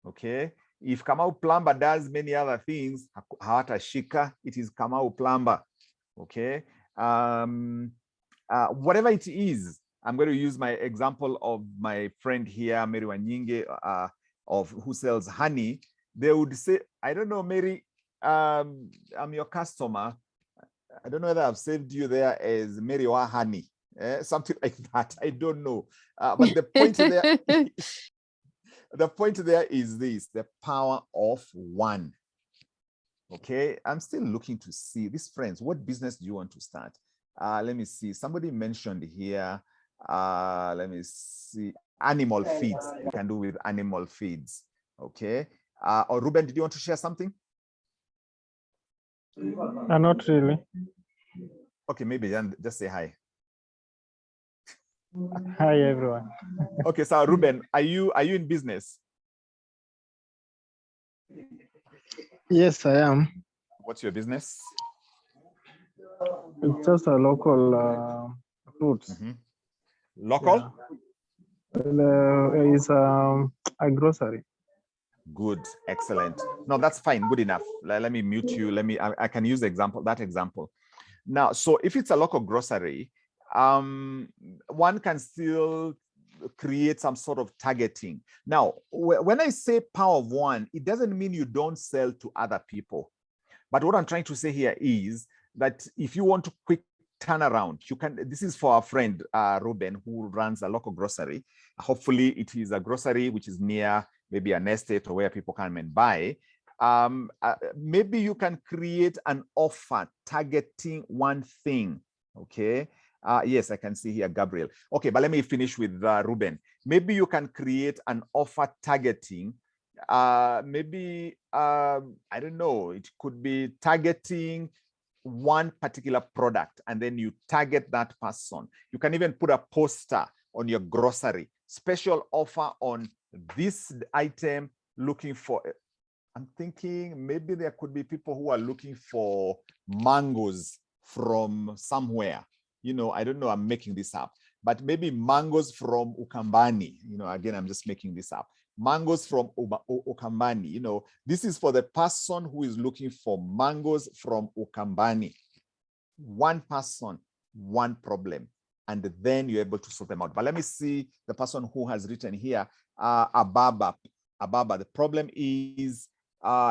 B: Okay, if Kamau Plumber does many other things, hawatashika, it is Kamau Plumber. Okay, whatever it is, I'm going to use my example of my friend here, Mary Wanyinge, of who sells honey. They would say, I don't know, Mary, I'm your customer. I don't know whether I've saved you there as Mary Wa Honey. Something like that. I don't know. But the point there, the point there is this: the power of one. Okay, I'm still looking to see these friends. What business do you want to start? Let me see. Somebody mentioned here. Let me see. Animal feeds. You can do with animal feeds. Okay. Or Ruben, did you want to share something?
C: Not really.
B: Okay, maybe just say hi.
C: Hi, everyone.
B: Okay, so Ruben, are you in business?
C: Yes, I am.
B: What's your business?
C: It's just a local fruits.
B: Mm-hmm. Local?
C: Yeah. It's a grocery.
B: Good, excellent. No, that's fine, good enough. Let me mute you. I can use that example. Now, so if it's a local grocery, one can still create some sort of targeting. Now, when I say power of one, it doesn't mean you don't sell to other people. But what I'm trying to say here is that if you want to quick turnaround, you can. This is for our friend Ruben, who runs a local grocery. Hopefully, it is a grocery which is near maybe an estate or where people come and buy. Maybe you can create an offer targeting one thing. Okay. Yes, I can see here, Gabriel. Okay, but let me finish with Ruben. Maybe you can create an offer targeting. Maybe I don't know. It could be targeting one particular product, and then you target that person. You can even put a poster on your grocery. Special offer on this item. Looking for. I'm thinking maybe there could be people who are looking for mangoes from somewhere. I don't know, I'm making this up, but maybe mangoes from Ukambani. Again, I'm just making this up. Mangoes from Ukambani. This is for the person who is looking for mangoes from Ukambani. One person, one problem, and then you're able to sort them out. But let me see the person who has written here, Ababa. The problem is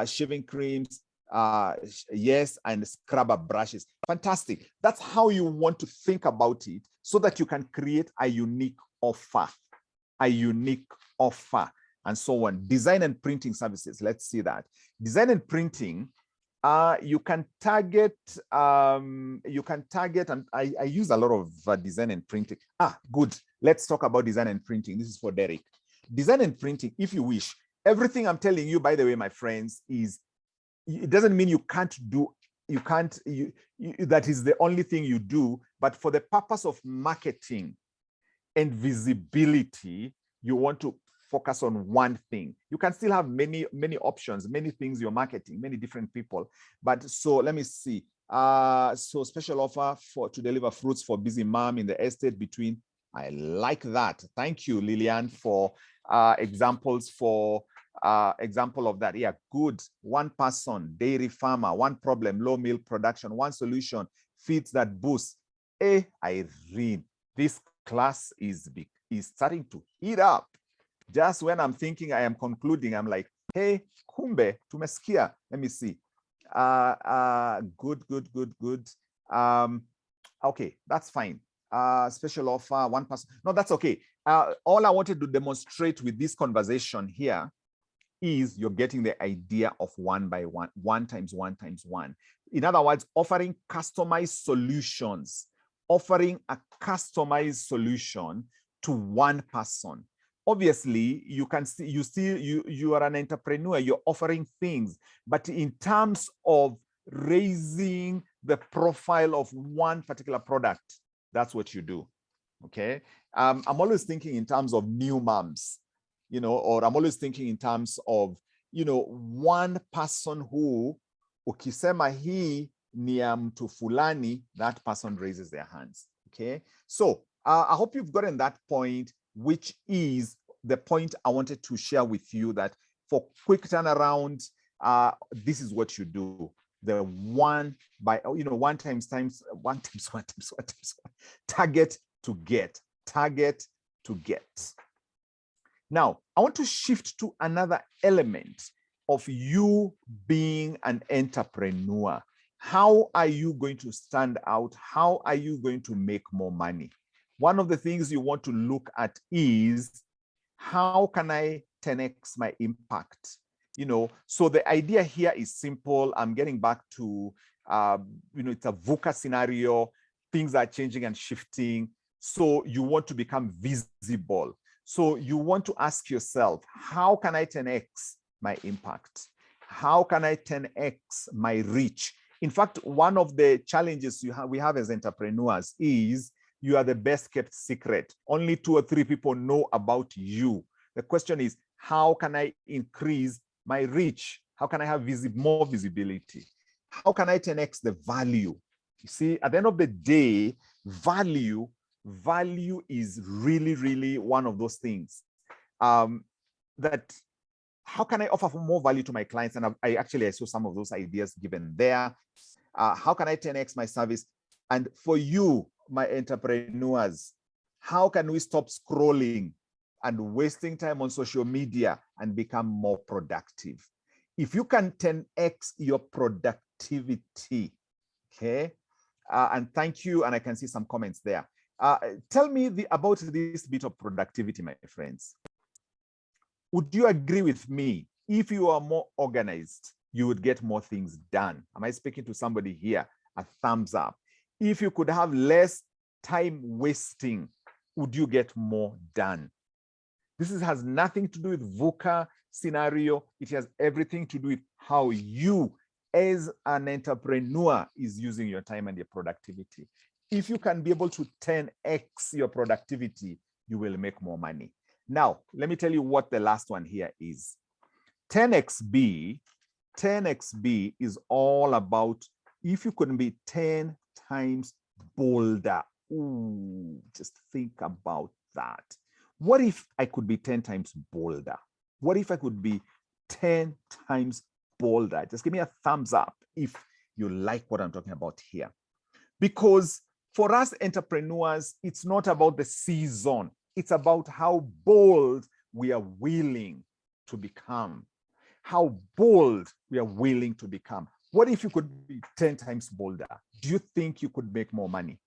B: shaving creams, yes, and scrubber brushes. Fantastic. That's how you want to think about it, so that you can create a unique offer, and so on. Design and printing services. Let's see that. Design and printing, you can target, and I use a lot of design and printing. Good. Let's talk about design and printing. This is for Derek. Design and printing, if you wish. Everything I'm telling you, by the way, my friends, it doesn't mean you can't do, that is the only thing you do, but for the purpose of marketing and visibility, you want to focus on one thing. You can still have many options, many things you're marketing, many different people. But so let me see. So special offer to deliver fruits for busy mom in the estate between. I like that. Thank you, Lillian, for examples for example of that. Yeah, good. One person, dairy farmer, one problem, low milk production, one solution, feeds that boost. Hey, Irene, this class is starting to heat up. Just when I'm thinking I am concluding, I'm like, hey, kumbe, tumesikia. Let me see. Good. Okay, that's fine. Special offer, one person. No, that's okay. All I wanted to demonstrate with this conversation here is you're getting the idea of one by one, one times one times one. In other words, offering customized solutions, offering a customized solution to one person. Obviously, you can see, you are an entrepreneur, you're offering things, but in terms of raising the profile of one particular product, that's what you do. Okay. I'm always thinking in terms of new moms, you know, or I'm always thinking in terms of, you know, one person who ukisema hii ni ya mtu fulani, that person raises their hands. Okay. So I hope you've gotten that point, which is the point I wanted to share with you, that for quick turnaround, this is what you do. The one by, you know, one times, target to get. Now, I want to shift to another element of you being an entrepreneur. How are you going to stand out? How are you going to make more money? One of the things you want to look at is, how can I 10x my impact? You know, so the idea here is simple. I'm getting back to, you know, it's a VUCA scenario. Things are changing and shifting. So you want to become visible. So you want to ask yourself, how can I 10x my impact? How can I 10x my reach? In fact, one of the challenges we have as entrepreneurs is you are the best kept secret. Only 2 or 3 people know about you. The question is, how can I increase my reach? How can I have more visibility? How can I 10x the value? You see, at the end of the day, value is really, really one of those things that, how can I offer more value to my clients? And I saw some of those ideas given there. How can I 10x my service? And for you, my entrepreneurs, how can we stop scrolling and wasting time on social media and become more productive? If you can 10x your productivity, okay? And thank you, and I can see some comments there. Tell me about this bit of productivity, my friends. Would you agree with me? If you are more organized, you would get more things done. Am I speaking to somebody here? A thumbs up. If you could have less time wasting, would you get more done? This has nothing to do with VUCA scenario. It has everything to do with how you, as an entrepreneur, is using your time and your productivity. If you can be able to 10x your productivity, you will make more money. Now, let me tell you what the last one here is. 10xB is all about, if you couldn't be 10 times bolder. Ooh, just think about that. What if I could be 10 times bolder? What if I could be 10 times bolder? Just give me a thumbs up if you like what I'm talking about here. Because for us entrepreneurs, it's not about the season. It's about how bold we are willing to become. How bold we are willing to become. What if you could be 10 times bolder? Do you think you could make more money?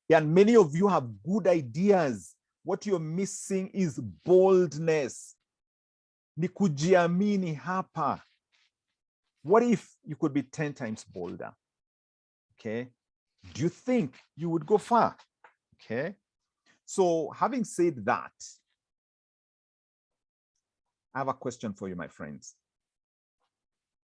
B: Yeah, and many of you have good ideas. What you're missing is boldness. Ni kujiamini hapa. What if you could be 10 times bolder? Okay. Do you think you would go far? Okay. So having said that, I have a question for you, my friends.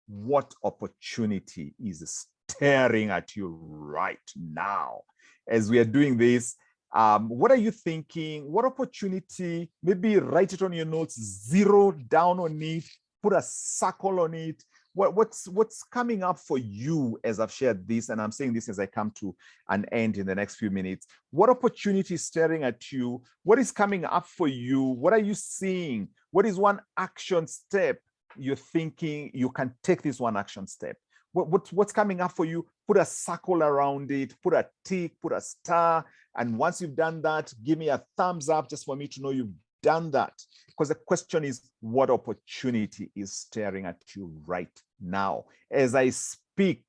B: What opportunity is staring at you right now? As we are doing this, What are you thinking? What opportunity? Maybe write it on your notes, zero down on it, put a circle on it. What's coming up for you as I've shared this, and I'm saying this as I come to an end in the next few minutes. What opportunity is staring at you? What is coming up for you? What are you seeing? What is one action step you're thinking you can take this one action step? What's coming up for you? Put a circle around it, put a tick, put a star. And once you've done that, give me a thumbs up just for me to know you've done that. Because the question is, what opportunity is staring at you right now? As I speak,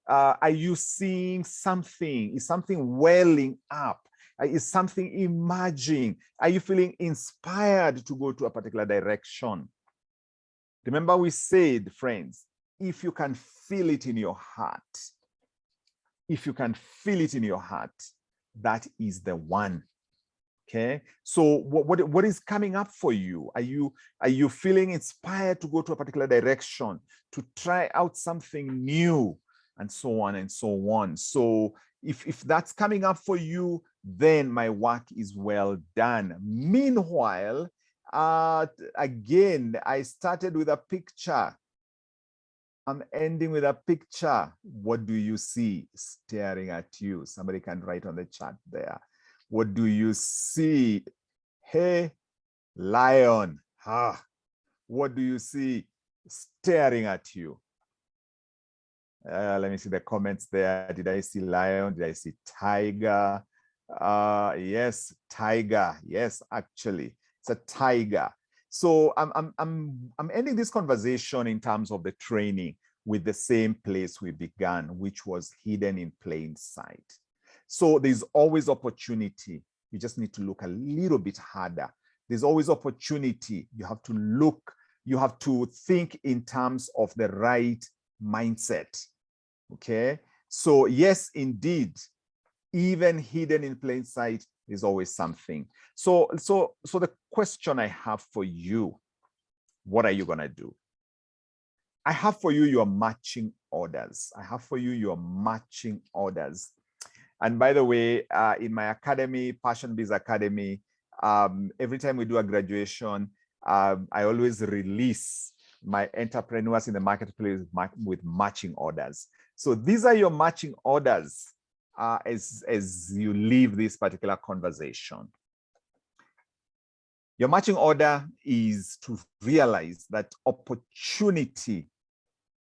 B: are you seeing something? Is something welling up? Is something emerging? Are you feeling inspired to go to a particular direction? Remember we said, friends, if you can feel it in your heart, if you can feel it in your heart, that is the one. Okay, so what is coming up for you? Are you feeling inspired to go to a particular direction, to try out something new, and so on and so on? So if that's coming up for you, then my work is well done. Meanwhile, again, I started with a picture. I'm ending with a picture. What do you see staring at you? Somebody can write on the chat there. What do you see? Hey, lion. What do you see staring at you? Let me see the comments there. Did I see lion? Did I see tiger? Yes, tiger. Yes, actually, it's a tiger. So I'm ending this conversation in terms of the training with the same place we began, which was hidden in plain sight. So there's always opportunity. You just need to look a little bit harder. There's always opportunity. You have to look, you have to think in terms of the right mindset. Okay. So yes, indeed, even hidden in plain sight is always something. So the question I have for you, what are you going to do? I have for you your marching orders. I have for you your marching orders. And by the way, in my academy, Passion Biz Academy, every time we do a graduation, I always release my entrepreneurs in the marketplace with marching orders. So these are your marching orders as you leave this particular conversation. Your marching order is to realize that opportunity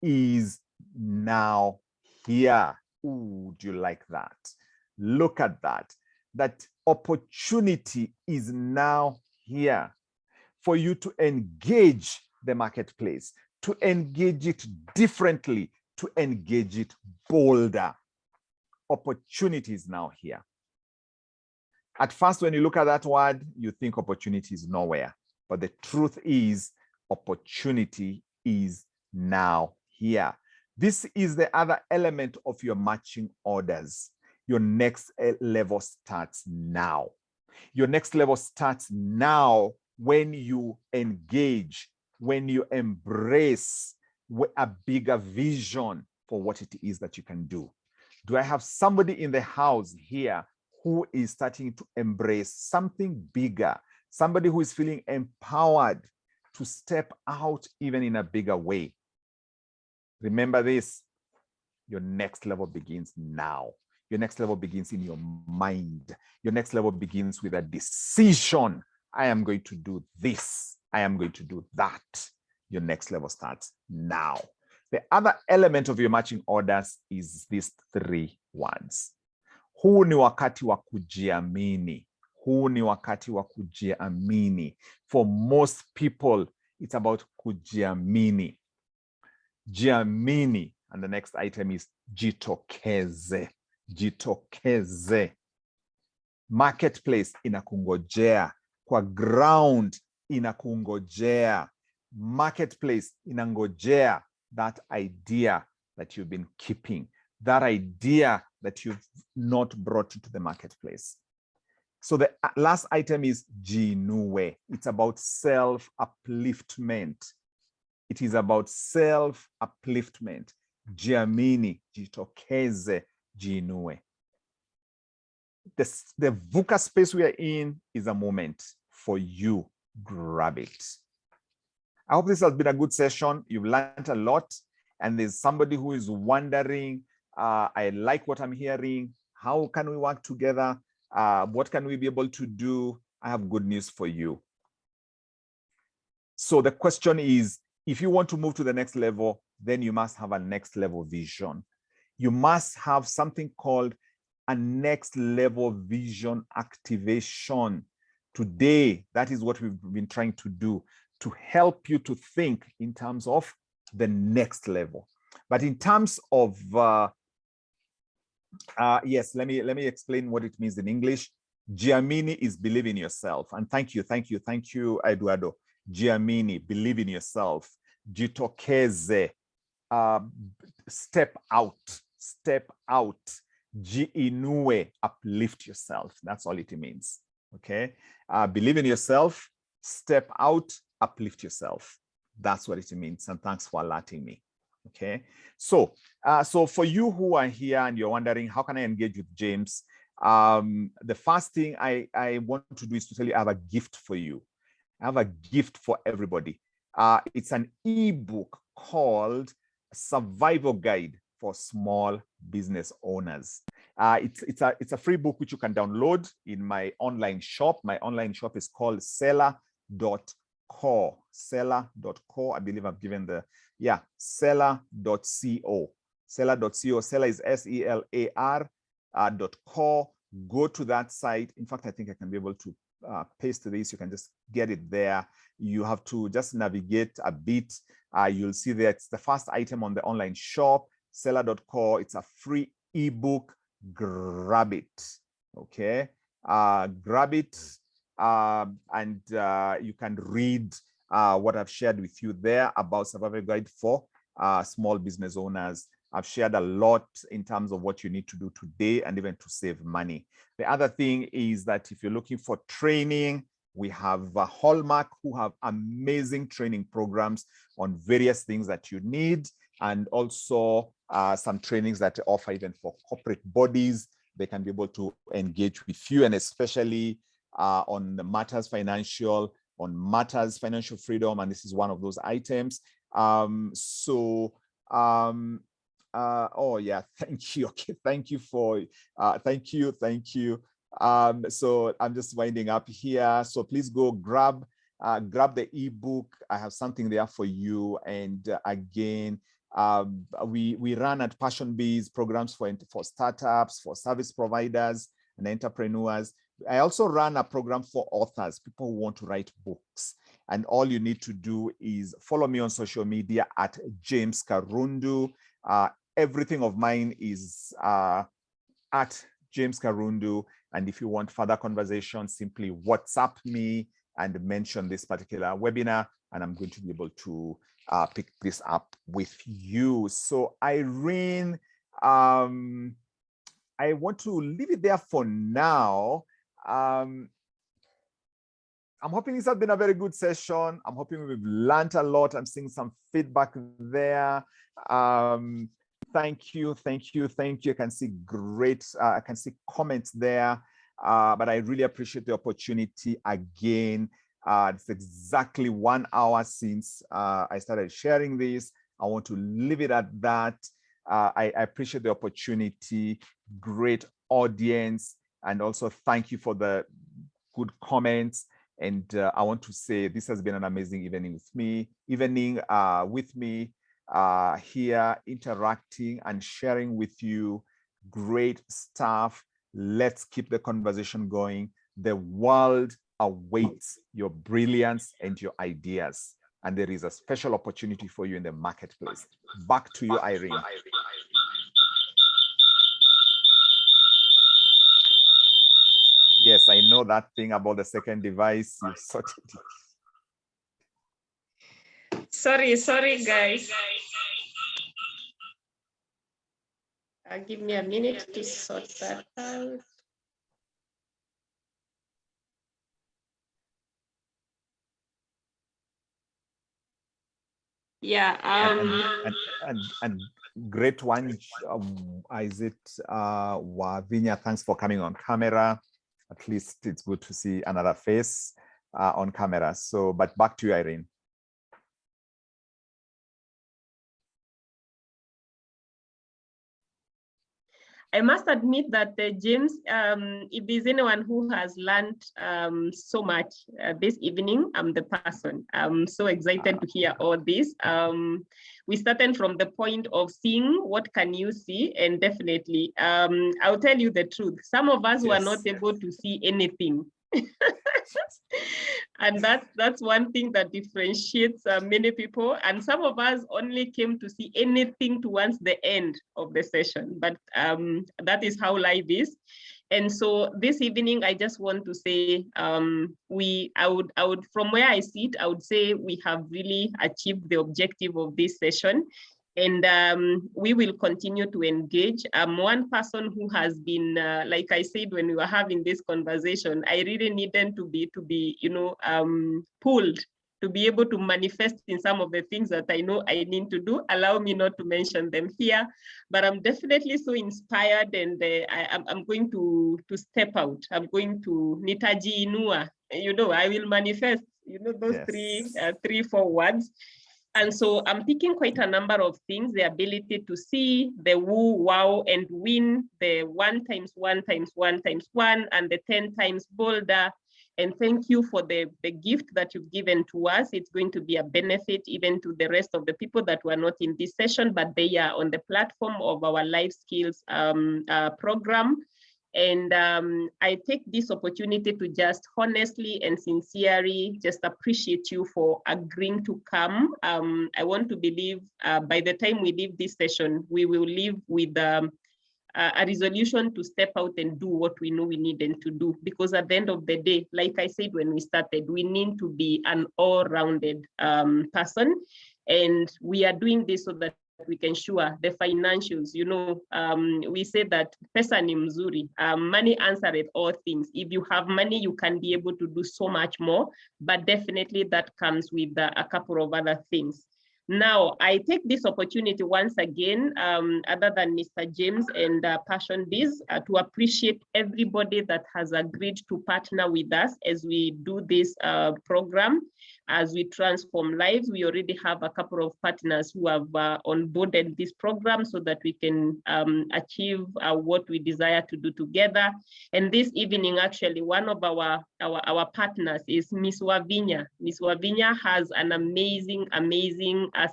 B: is now here. Ooh, do you like that? Look at that. That opportunity is now here for you to engage the marketplace, to engage it differently, to engage it bolder. Opportunity is now here. At first, when you look at that word, you think opportunity is nowhere. But the truth is, opportunity is now here. This is the other element of your marching orders. Your next level starts now. Your next level starts now when you engage, when you embrace a bigger vision for what it is that you can do. Do I have somebody in the house here who is starting to embrace something bigger, somebody who is feeling empowered to step out even in a bigger way? Remember this, your next level begins now. Your next level begins in your mind. Your next level begins with a decision. I am going to do this. I am going to do that. Your next level starts now. The other element of your marching orders is these three words. Huu ni wakati wa kujiamini. Huu ni wakati wa kujiamini. For most people, it's about kujiamini. Jiamini. And the next item is jitokeze. Jitokeze. Marketplace inakungojea. Kwa ground inakungojea. Marketplace inangojea that idea that you've been keeping, that idea that you've not brought to the marketplace. So the last item is jiinue. It's about self-upliftment. It is about self-upliftment. Jiamini, jitokeze, jiinue. The VUCA space we are in is a moment for you. Grab it. I hope this has been a good session. You've learned a lot, and there's somebody who is wondering, I like what I'm hearing. How can we work together? What can we be able to do? I have good news for you. So the question is, if you want to move to the next level, then you must have a next level vision. You must have something called a next level vision activation. Today, that is what we've been trying to do, to help you to think in terms of the next level. But in terms of, yes, let me explain what it means in English. Giamini is believe in yourself. And thank you, Eduardo. Giamini, believe in yourself. Jitokeze, step out. Jiinue, uplift yourself. That's all it means. Okay. Believe in yourself, step out, uplift yourself. That's what it means. And thanks for alerting me. Okay. So for you who are here and you're wondering, how can I engage with James? The first thing I want to do is to tell you I have a gift for you. I have a gift for everybody. It's an ebook called Survival Guide for Small Business Owners. It's a free book which you can download in my online shop. My online shop is called seller.co. Seller.co. I believe I've given the, yeah, seller.co. Seller.co. Seller is SELAR .co. Go to that site. In fact, I think I can be able to paste this. You can just get it there. You have to just navigate a bit. You'll see that it's the first item on the online shop, seller.co. It's a free ebook. Grab it. Okay. Grab it. And you can read what I've shared with you there about Survival Guide for small business owners. I've shared a lot in terms of what you need to do today and even to save money. The other thing is that if you're looking for training, we have Hallmark, who have amazing training programs on various things that you need, and also some trainings that offer even for corporate bodies. They can be able to engage with you, and especially on the matters financial, on matters financial freedom, and this is one of those items. Oh yeah, thank you. Okay, thank you for thank you. So I'm just winding up here. So please go grab the ebook. I have something there for you. And again, we run at Passion Bees programs for startups, for service providers and entrepreneurs. I also run a program for authors, people who want to write books. And all you need to do is follow me on social media at James Karundu. Everything of mine is at James Karundu. And if you want further conversation, simply WhatsApp me and mention this particular webinar, and I'm going to be able to pick this up with you. So Irene, I want to leave it there for now. I'm hoping this has been a very good session. I'm hoping we've learned a lot. I'm seeing some feedback there. Thank you. I can see great, I can see comments there, but I really appreciate the opportunity again. It's exactly 1 hour since I started sharing this. I want to leave it at that. I appreciate the opportunity, great audience, and also thank you for the good comments. And I want to say this has been an amazing evening with me, here interacting and sharing with you great stuff. Let's keep the conversation going. The world awaits your brilliance and your ideas, and there is a special opportunity for you in the marketplace. Back to you, Irene. Yes, I know that thing about the second device. You sorted it.
A: Sorry, guys. Give me a minute to sort that out. Yeah.
B: And great one. Is it Wavinya? Thanks for coming on camera. At least it's good to see another face on camera. So, but back to you, Irene.
A: I must admit that James, if there's anyone who has learned so much this evening, I'm the person. I'm so excited to hear all this. We started from the point of seeing what can you see, and definitely, I'll tell you the truth. Some of us were not able to see anything. And that's one thing that differentiates many people. And some of us only came to see anything towards the end of the session, but that is how life is. And so this evening, I just want to say, I would, from where I sit, I would say we have really achieved the objective of this session. And we will continue to engage. One person who has been, like I said, when we were having this conversation, I really needed to be, pulled to be able to manifest in some of the things that I know I need to do. Allow me not to mention them here, but I'm definitely so inspired, and I'm going to step out. I'm going to nitaji inua. I will manifest. Those three, 4 words. And so I'm picking quite a number of things: the ability to see, the woo, wow, and win, the 1 times 1 times 1 times 1, and the 10 times bolder. And thank you for the gift that you've given to us. It's going to be a benefit even to the rest of the people that were not in this session, but they are on the platform of our life skills program. And I take this opportunity to just honestly and sincerely just appreciate you for agreeing to come. I want to believe by the time we leave this session, we will leave with a resolution to step out and do what we know we needed to do. Because at the end of the day, like I said when we started, we need to be an all-rounded person. And we are doing this so that we can ensure the financials. We say that pesa ni mzuri, money answereth all things. If you have money, you can be able to do so much more, but definitely that comes with a couple of other things. Now, I take this opportunity once again, other than Mr. James and Passion Biz, to appreciate everybody that has agreed to partner with us as we do this program, as we transform lives. We already have a couple of partners who have onboarded this program so that we can achieve what we desire to do together. And this evening, actually, one of our partners is Miss Wavinya. Miss Wavinya has an amazing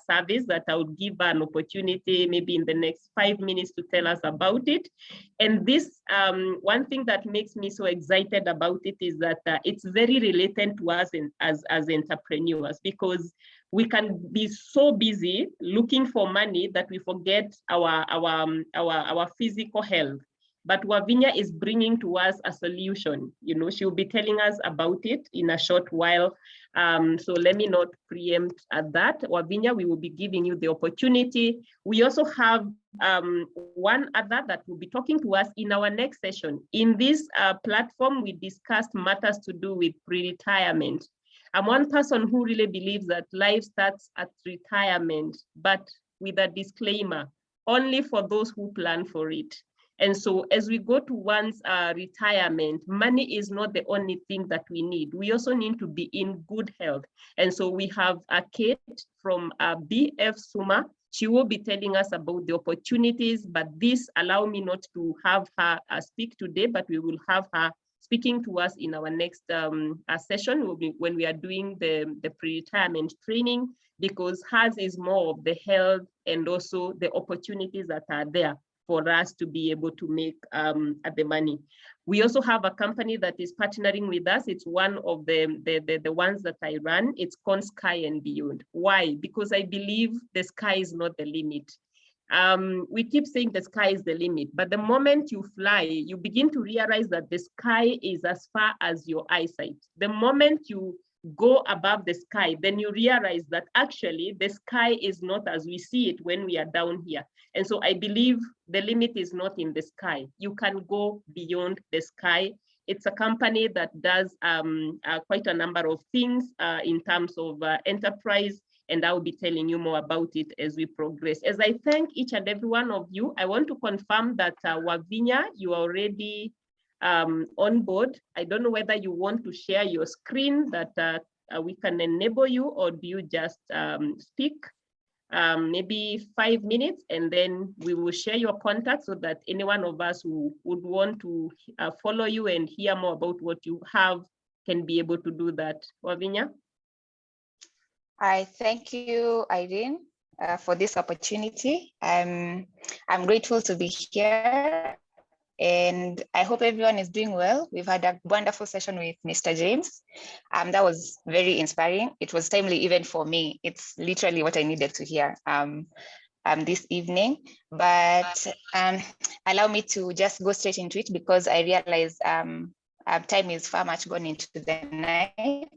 A: service that I would give her an opportunity maybe in the next 5 minutes to tell us about it. And this, one thing that makes me so excited about it is that it's very related to us as entrepreneurs, because we can be so busy looking for money that we forget our physical health. But Wavinya is bringing to us a solution. She'll be telling us about it in a short while. So let me not preempt at that. Wavinya, we will be giving you the opportunity. We also have one other that will be talking to us in our next session. In this platform, we discussed matters to do with pre-retirement. I'm one person who really believes that life starts at retirement, but with a disclaimer, only for those who plan for it. And so as we go to one's retirement, money is not the only thing that we need. We also need to be in good health. And so we have Kate from BF Suma. She will be telling us about the opportunities, but this allow me not to have her speak today, but we will have her speaking to us in our next session when we are doing the pre-retirement training, because hers is more of the health and also the opportunities that are there for us to be able to make the money. We also have a company that is partnering with us. It's one of the ones that I run. It's called Sky and Beyond. Why? Because I believe the sky is not the limit. We keep saying the sky is the limit, but the moment you fly, you begin to realize that the sky is as far as your eyesight. The moment you go above the sky, then you realize that actually the sky is not as we see it when we are down here. And so I believe the limit is not in the sky. You can go beyond the sky. It's a company that does quite a number of things in terms of enterprise. and I'll be telling you more about it as we progress. As I thank each and every one of you, I want to confirm that Wavinya, you are already on board. I don't know whether you want to share your screen that we can enable you, or do you just speak maybe 5 minutes, and then we will share your contact so that any one of us who would want to follow you and hear more about what you have can be able to do that. Wavinya?
D: I thank you, Irene, for this opportunity. I'm grateful to be here, and I hope everyone is doing well. We've had a wonderful session with Mr. James. That was very inspiring. It was timely even for me. It's literally what I needed to hear this evening. But allow me to just go straight into it, because I realize time is far much gone into the night.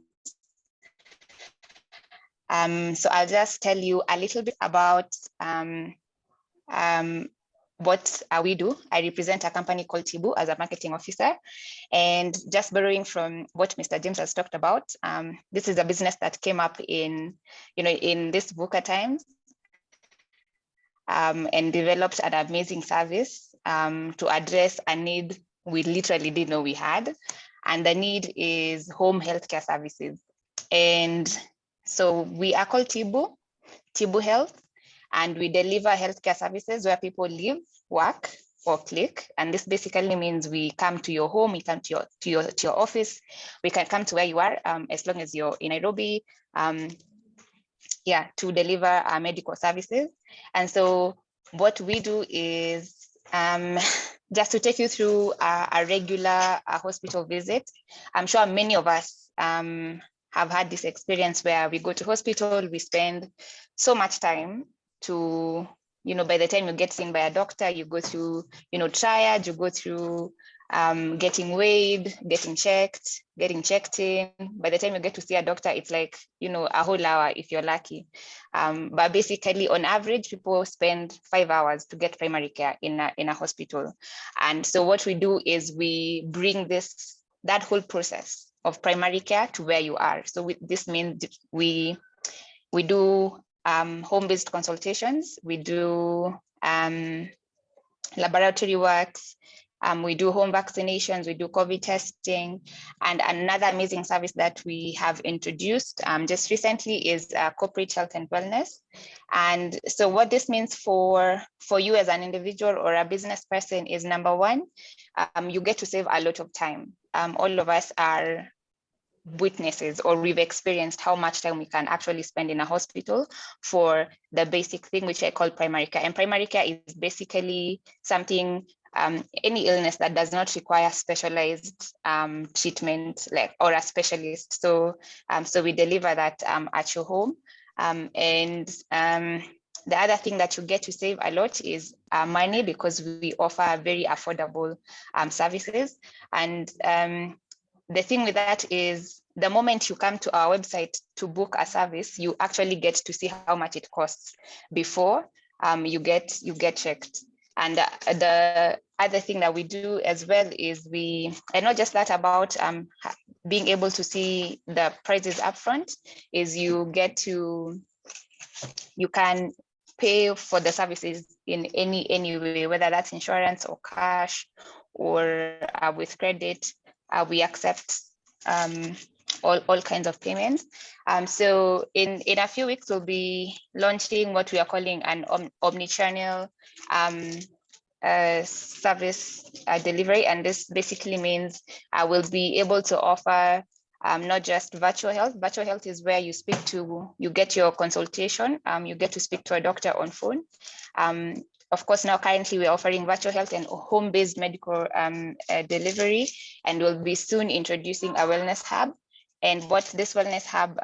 D: So I'll just tell you a little bit about what we do. I represent a company called Tibu as a marketing officer, and just borrowing from what Mr. James has talked about, this is a business that came up in this VUCA times, and developed an amazing service to address a need we literally didn't know we had, and the need is home healthcare services. And so we are called Tibu Health, and we deliver healthcare services where people live, work, or click. And this basically means we come to your home, we come to your office, we can come to where you are, as long as you're in Nairobi, to deliver medical services. And so what we do is just to take you through a regular hospital visit. I'm sure many of us have had this experience where we go to hospital, we spend so much time to, by the time you get seen by a doctor, you go through, triage, you go through getting weighed, getting checked in. By the time you get to see a doctor, it's like, a whole hour if you're lucky. But basically, on average, people spend 5 hours to get primary care in a hospital. And so what we do is we bring that whole process of primary care to where you are. So this means we do home-based consultations, we do laboratory works, we do home vaccinations, we do COVID testing, and another amazing service that we have introduced just recently is corporate health and wellness. And so what this means for you as an individual or a business person is, number one, you get to save a lot of time. All of us are witnesses, or we've experienced how much time we can actually spend in a hospital for the basic thing, which I call primary care. And primary care is basically something, any illness that does not require specialized treatment, or a specialist. So we deliver that at your home. The other thing that you get to save a lot is money, because we offer very affordable services. And the thing with that is, the moment you come to our website to book a service, you actually get to see how much it costs before you get checked. And the other thing that we do as well is and not just that about being able to see the prices upfront, is you can pay for the services in any way, whether that's insurance or cash or with credit. We accept all kinds of payments. So in a few weeks, we'll be launching what we are calling an omni-channel service delivery. And this basically means we'll be able to offer not just virtual health. Virtual health is where you get your consultation, you get to speak to a doctor on phone. Of course, now currently we're offering virtual health and home-based medical delivery, and we'll be soon introducing a wellness hub. And what this wellness hub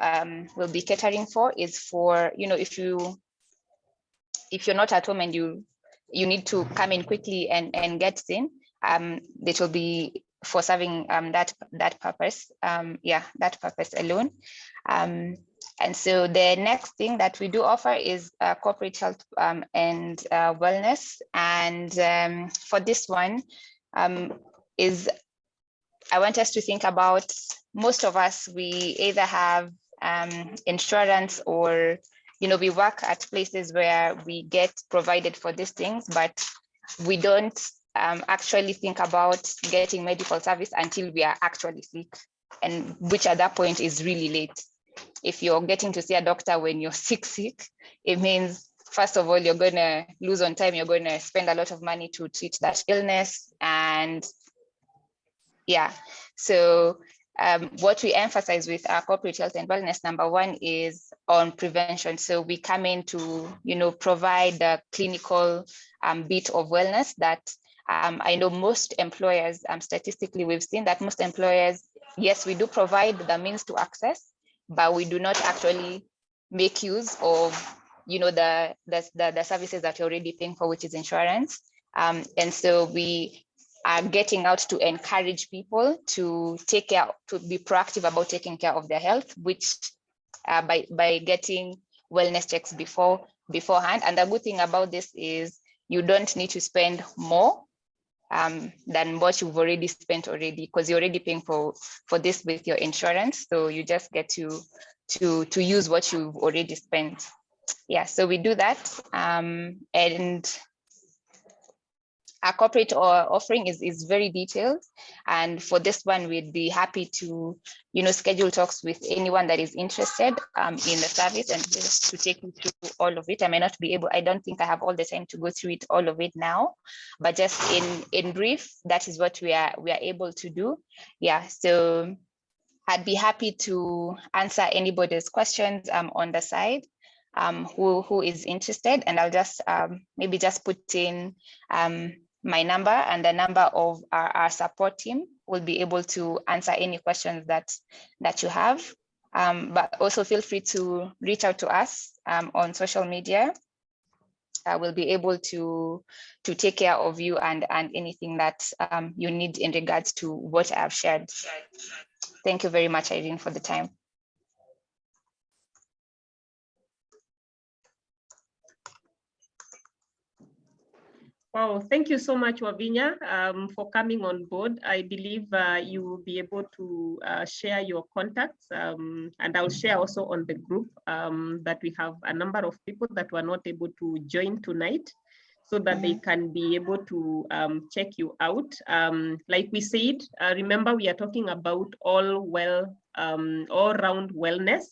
D: will be catering for is for, if you're not at home and you need to come in quickly and get seen, it will be for serving that purpose, that purpose alone. And so the next thing that we do offer is corporate health and wellness. And for this one I want us to think about, most of us, we either have insurance or we work at places where we get provided for these things, but we don't actually think about getting medical service until we are actually sick, and which at that point is really late. If you're getting to see a doctor when you're sick, it means, first of all, you're going to lose on time. You're going to spend a lot of money to treat that illness. And yeah, so what we emphasize with our corporate health and wellness, number one, is on prevention. So we come in to, provide the clinical bit of wellness that I know most employers, statistically, we've seen that most employers, yes, we do provide the means to access, but we do not actually make use of, the services that you're already paying for, which is insurance. And so we are getting out to encourage people to take care, to be proactive about taking care of their health, which by getting wellness checks beforehand. And the good thing about this is you don't need to spend more than what you've already spent because you're already paying for this with your insurance. So you just get to use what you've already spent. Yeah, so we do that. And our corporate offering is very detailed. And for this one, we'd be happy to, schedule talks with anyone that is interested in the service and just to take you through all of it. I may not be able, I don't think I have all the time to go through it, all of it now, but just in brief, that is what we are able to do. Yeah, so I'd be happy to answer anybody's questions on the side. Who is interested, and I'll just maybe just put in my number and the number of our support team will be able to answer any questions that you have. But also feel free to reach out to us on social media. We'll be able to take care of you and anything that you need in regards to what I've shared. Thank you very much, Irene, for the time.
A: Wow, thank you so much, Wavinya, for coming on board. I believe you will be able to share your contacts, and I'll share also on the group that we have a number of people that were not able to join tonight, so that they can be able to check you out. Like we said, remember we are talking about all-round wellness.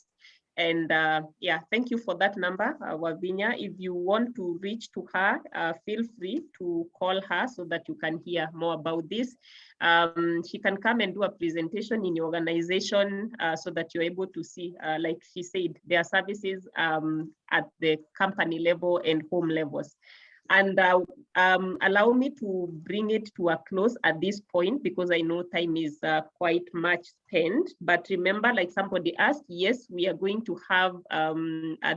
A: And yeah, thank you for that number, Wavinya. If you want to reach to her, feel free to call her so that you can hear more about this. She can come and do a presentation in your organization so that you're able to see, like she said, their services at the company level and home levels. And allow me to bring it to a close at this point, because I know time is quite much spent. But remember, like somebody asked, yes, we are going to have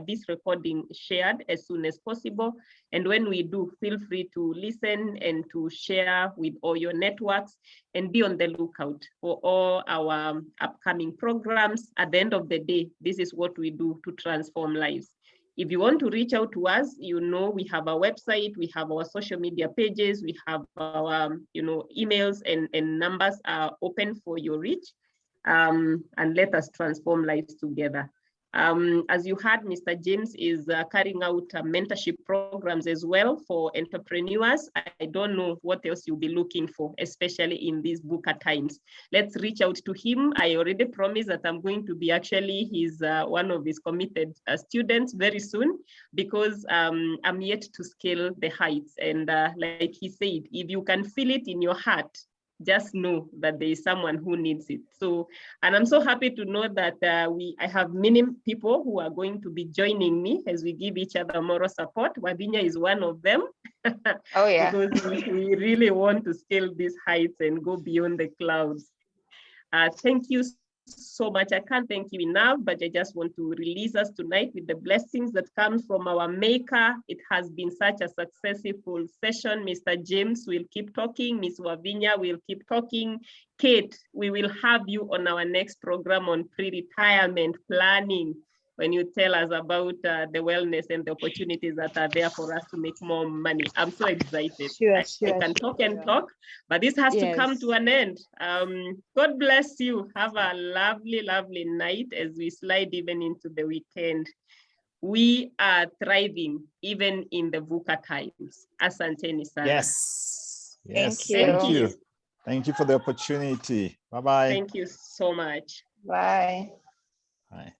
A: this recording shared as soon as possible. And when we do, feel free to listen and to share with all your networks, and be on the lookout for all our upcoming programs. At the end of the day, this is what we do to transform lives. If you want to reach out to us, we have our website, we have our social media pages, we have our, emails and numbers are open for your reach, and let us transform lives together. As you heard, Mr. James is carrying out mentorship programs as well for entrepreneurs. I don't know what else you'll be looking for, especially in these VUCA times. Let's reach out to him. I already promised that I'm going to be actually one of his committed students very soon, because I'm yet to scale the heights. And like he said, if you can feel it in your heart, just know that there is someone who needs it. So, and I'm so happy to know that I have many people who are going to be joining me as we give each other moral support. Wavinya is one of them.
D: Oh yeah.
A: Because we really want to scale these heights and go beyond the clouds. Thank you so much. I can't thank you enough, but I just want to release us tonight with the blessings that comes from our maker. It has been such a successful session. Mr. James will keep talking. Ms. Wavinya will keep talking. Kate, we will have you on our next program on pre-retirement planning, when you tell us about the wellness and the opportunities that are there for us to make more money. I'm so excited. I can talk and talk, but this has to come to an end. God bless you. Have a lovely, lovely night as we slide even into the weekend. we are thriving even in the VUCA times. Asanteni sana.
B: Yes.
D: Thank
B: Yes. Thank
D: you.
B: you. Thank you for the opportunity. Bye-bye.
A: Thank you so much.
D: Bye.
B: Bye.